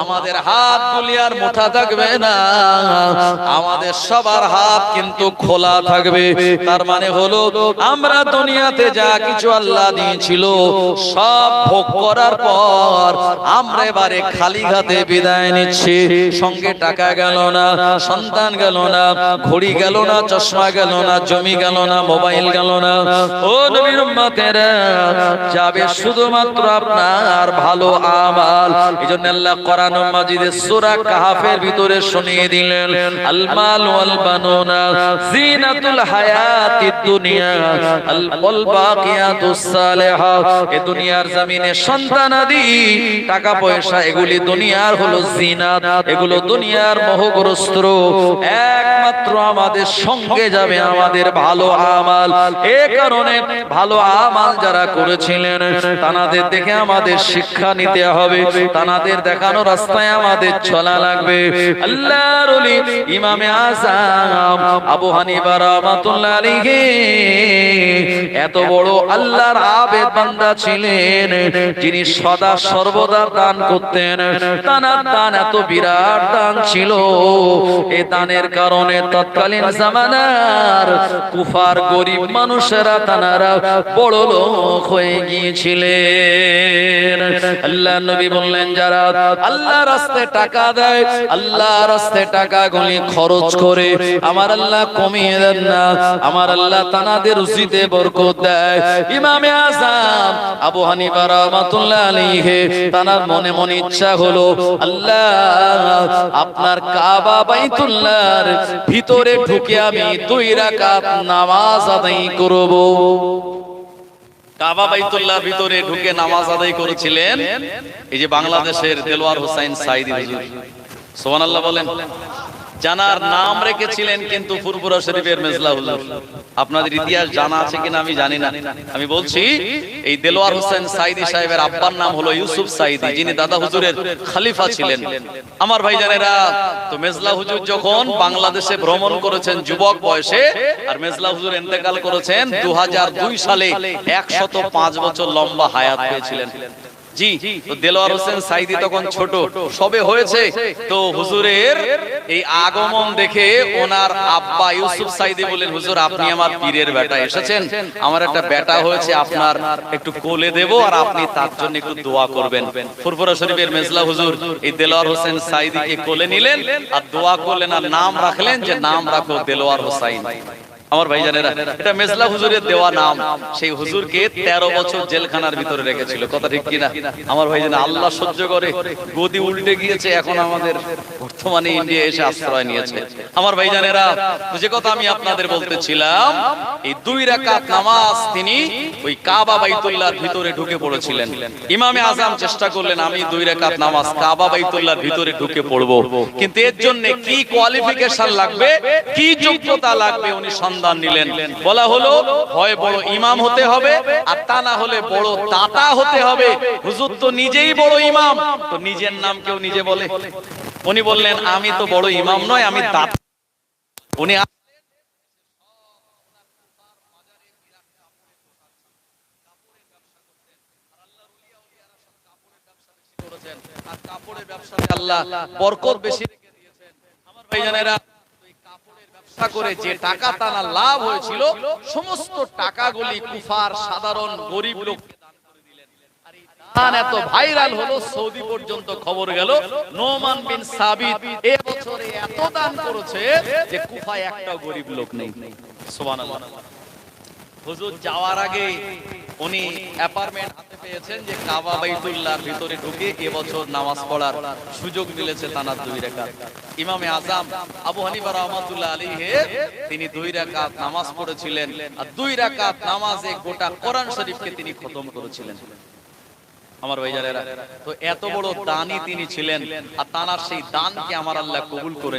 আমাদের হাতগুলি আর মুঠা থাকবে না, আমাদের সবার হাত কিন্তু খোলা থাকবে। তার মানে হলো আমরা দুনিয়াতে যা কিছু আল্লাহ দিয়েছিল সব ভোগ করার পর আমরা এবারে খালি হাতে বিদায় নিচ্ছি। সঙ্গে টাকা গেল না, সন্তান গেল না, ঘড়ি গেল না, চশমা গেল না, জমি গেল না, মোবাইল গেল না। ও নবীর উম্মতেরা, যাবে শুধুমাত্র আপনার ভালো আমাল। এজন্য আল্লাহ কোরআন মাজিদে সূরা কাহফের ভিতরে শুনিয়ে দিলেন, আল মাল ওয়াল বানুনা জিনাতুল হায়াতিদ দুনিয়া আল বাকিয়াতুস সালিহাত। এই দুনিয়ার জমিনে সন্তানাদি, টাকা পয়সা, এগুলি দুনিয়ার হলো জিনাত, এগুলো দুনিয়ার মোহগ্রস্ত। একমাত্র আমাদের সঙ্গে যাবে আমাদের ভালো আমাল। এ কারণে ভালো আমাল যারা করেছিলেন তাদের দেখে আমাদের শিক্ষা নিতে হবে, তাদের দেখানো রাস্তায় আমাদের চলা লাগবে। আল্লাহর ওলি ইমামে আযম আবু হানিফা রাহমাতুল্লাহ আলাইহি এত বড় আল্লাহর আবেদ বান্দা ছিলেন, যিনি সদা সর্বদা দান করতেন। তানার দান এত বিরাট দান ছিল, এই দানের কারণে তৎকালীন জামানার কুফার গরিব মানুষেরা তানারা বড় লোক হয়ে গিয়েছিলেন। আল্লাহ নবী বললেন, যারা আল্লাহ রাস্তায় টাকা দেয়, আল্লাহ রাস্তায় টাকা গুলি খরচ করে আমার আল্লাহ কমিয়ে দেন না, আমার আল্লাহ তানাদের রুজিতে বরকত দেয়। ইমামে আযম আবু হানিফা রাহমাতুল্লাহ আলাইহি তানার মনে মনে ইচ্ছা হলো, আল্লাহ আপনার কাবা বাইতুল্লাহর ভিতরে ঢুকে আমি 2 রাকাত নামাজ আদায় করব। কাবা বাইতুল্লাহর ভিতরে ঢুকে নামাজ আদায় করেছিলেন এই যে বাংলাদেশের দেলোয়ার হোসেন সাইদি হুজুর, সুবহানাল্লাহ বলেন। জানার নাম রেখেছিলেন কিন্তু ফুরফুরা শরীফের মেজলা হুজুর। আপনাদের ইতিহাস জানা আছে কিনা আমি জানি না, আমি বলছি এই দেলোয়ার হোসেন সাইদি সাহেবের আব্বার নাম হলো ইউসুফ সাইদি, যিনি দাদা হুজুরের খলিফা ছিলেন। আমার ভাইজানেরা, তো মেজলা হুজুর যখন বাংলাদেশে ভ্রমণ করেছেন যুবক বয়সে, আর মেজলা হুজুর ইন্তেকাল করেছেন 2002 সালে, 105 বছর লম্বা হায়াত পেয়েছিলেন। জি, তো দেলোয়ার হোসেন সাইদি তখন ছোট সবে হয়েছে। তো হুজুরের এই আগমন দেখে ওনার আব্বা ইউসুফ সাইদি বলেন, হুজুর আপনি আমার পীরের বেটা এসেছেন, আমার একটা বেটা হয়েছে, আপনার একটু কোলে দেব আর আপনি তার জন্য একটু দোয়া করবেন। ফুরফুরা শরীফের মেজলা হুজুর এই দেলোয়ার হোসেন সাইদিকে কোলে নিলেন আর দোয়া করলেন আর নাম রাখলেন যে নাম রাখো দেলোয়ার হোসাইন। আমার ভাইজানেরা, এটা মেজলা হুজুরের দেওয়া নাম। সেই হুজুরকে 13 বছর জেলখানার ভিতরে রেখেছিল, কথা ঠিক কিনা? আমার ভাইজানেরা, আল্লাহ সহ্য করে গদি উল্টে গিয়েছে, এখন আমাদের বর্তমানে ইন্ডিয়া এসে আশ্রয় নিয়েছে। আমার ভাইজানেরা, যে কথা আমি আপনাদের বলতেছিলাম, এই 2 রাকাত নামাজ তিনি ওই কাবা বাইতুল্লাহর ভিতরে ঢুকে পড়েছিলেন। ইমামে আজম চেষ্টা করলেন, আমি 2 রাকাত নামাজ কাবা বাইতুল্লাহর ভিতরে ঢুকে পড়বো, কিন্তু এর জন্য কি কোয়ালিফিকেশন লাগবে, কি যোগ্যতা লাগবে উনি সন্ধান নিলেন। বলা হলো, হয় বড় ইমাম হতে হবে, আর তা না হলে বড় দাতা হতে হবে। হুজুর তো নিজেই বড় ইমাম, তো নিজের নাম কেউ নিজে বলে? উনি বললেন, আমি তো বড় ইমাম নয়, আমি দাতা। উনি আর কাপড়ের ব্যবসাতে আল্লাহ বরকত বেশি রেখে দিয়েছেন। আমার ভাইজানেরা, ওই কাপড়ের ব্যবসা করে যে টাকা টানা লাভ হয়েছিল, সমস্ত টাকাগুলি কুফার সাধারণ গরিব লোককে দান করে দিলেন। আর এই দান এত ভাইরাল হলো, সৌদি পর্যন্ত খবর গেল। নোমান বিন সাবিত এই বছরে এত দান করেছে যে কুফায় একটাও গরিব লোক নেই। সুবহানাল্লাহ। হুজুর যাওয়ার আগে উনি অ্যাপার্টমেন্ট হাতে পেয়েছেন যে কাবা বাইতুল্লাহর ভিতরে ঢুকে এবছর নামাজ পড়ার সুযোগ মিলেছে তানার 2 রাকাত। ইমামে আজম আবু হানিফা রাহমাতুল্লাহ আলাইহি তিনি 2 রাকাত নামাজ পড়েছিলেন, আর 2 রাকাত নামাজে গোটা কোরআন শরীফকে তিনি খতম করেছিলেন। আমার ভাইজানেরা, তো এত বড় দানী তিনি ছিলেন, আর তানার সেই দানকে আমার আল্লাহ কবুল করে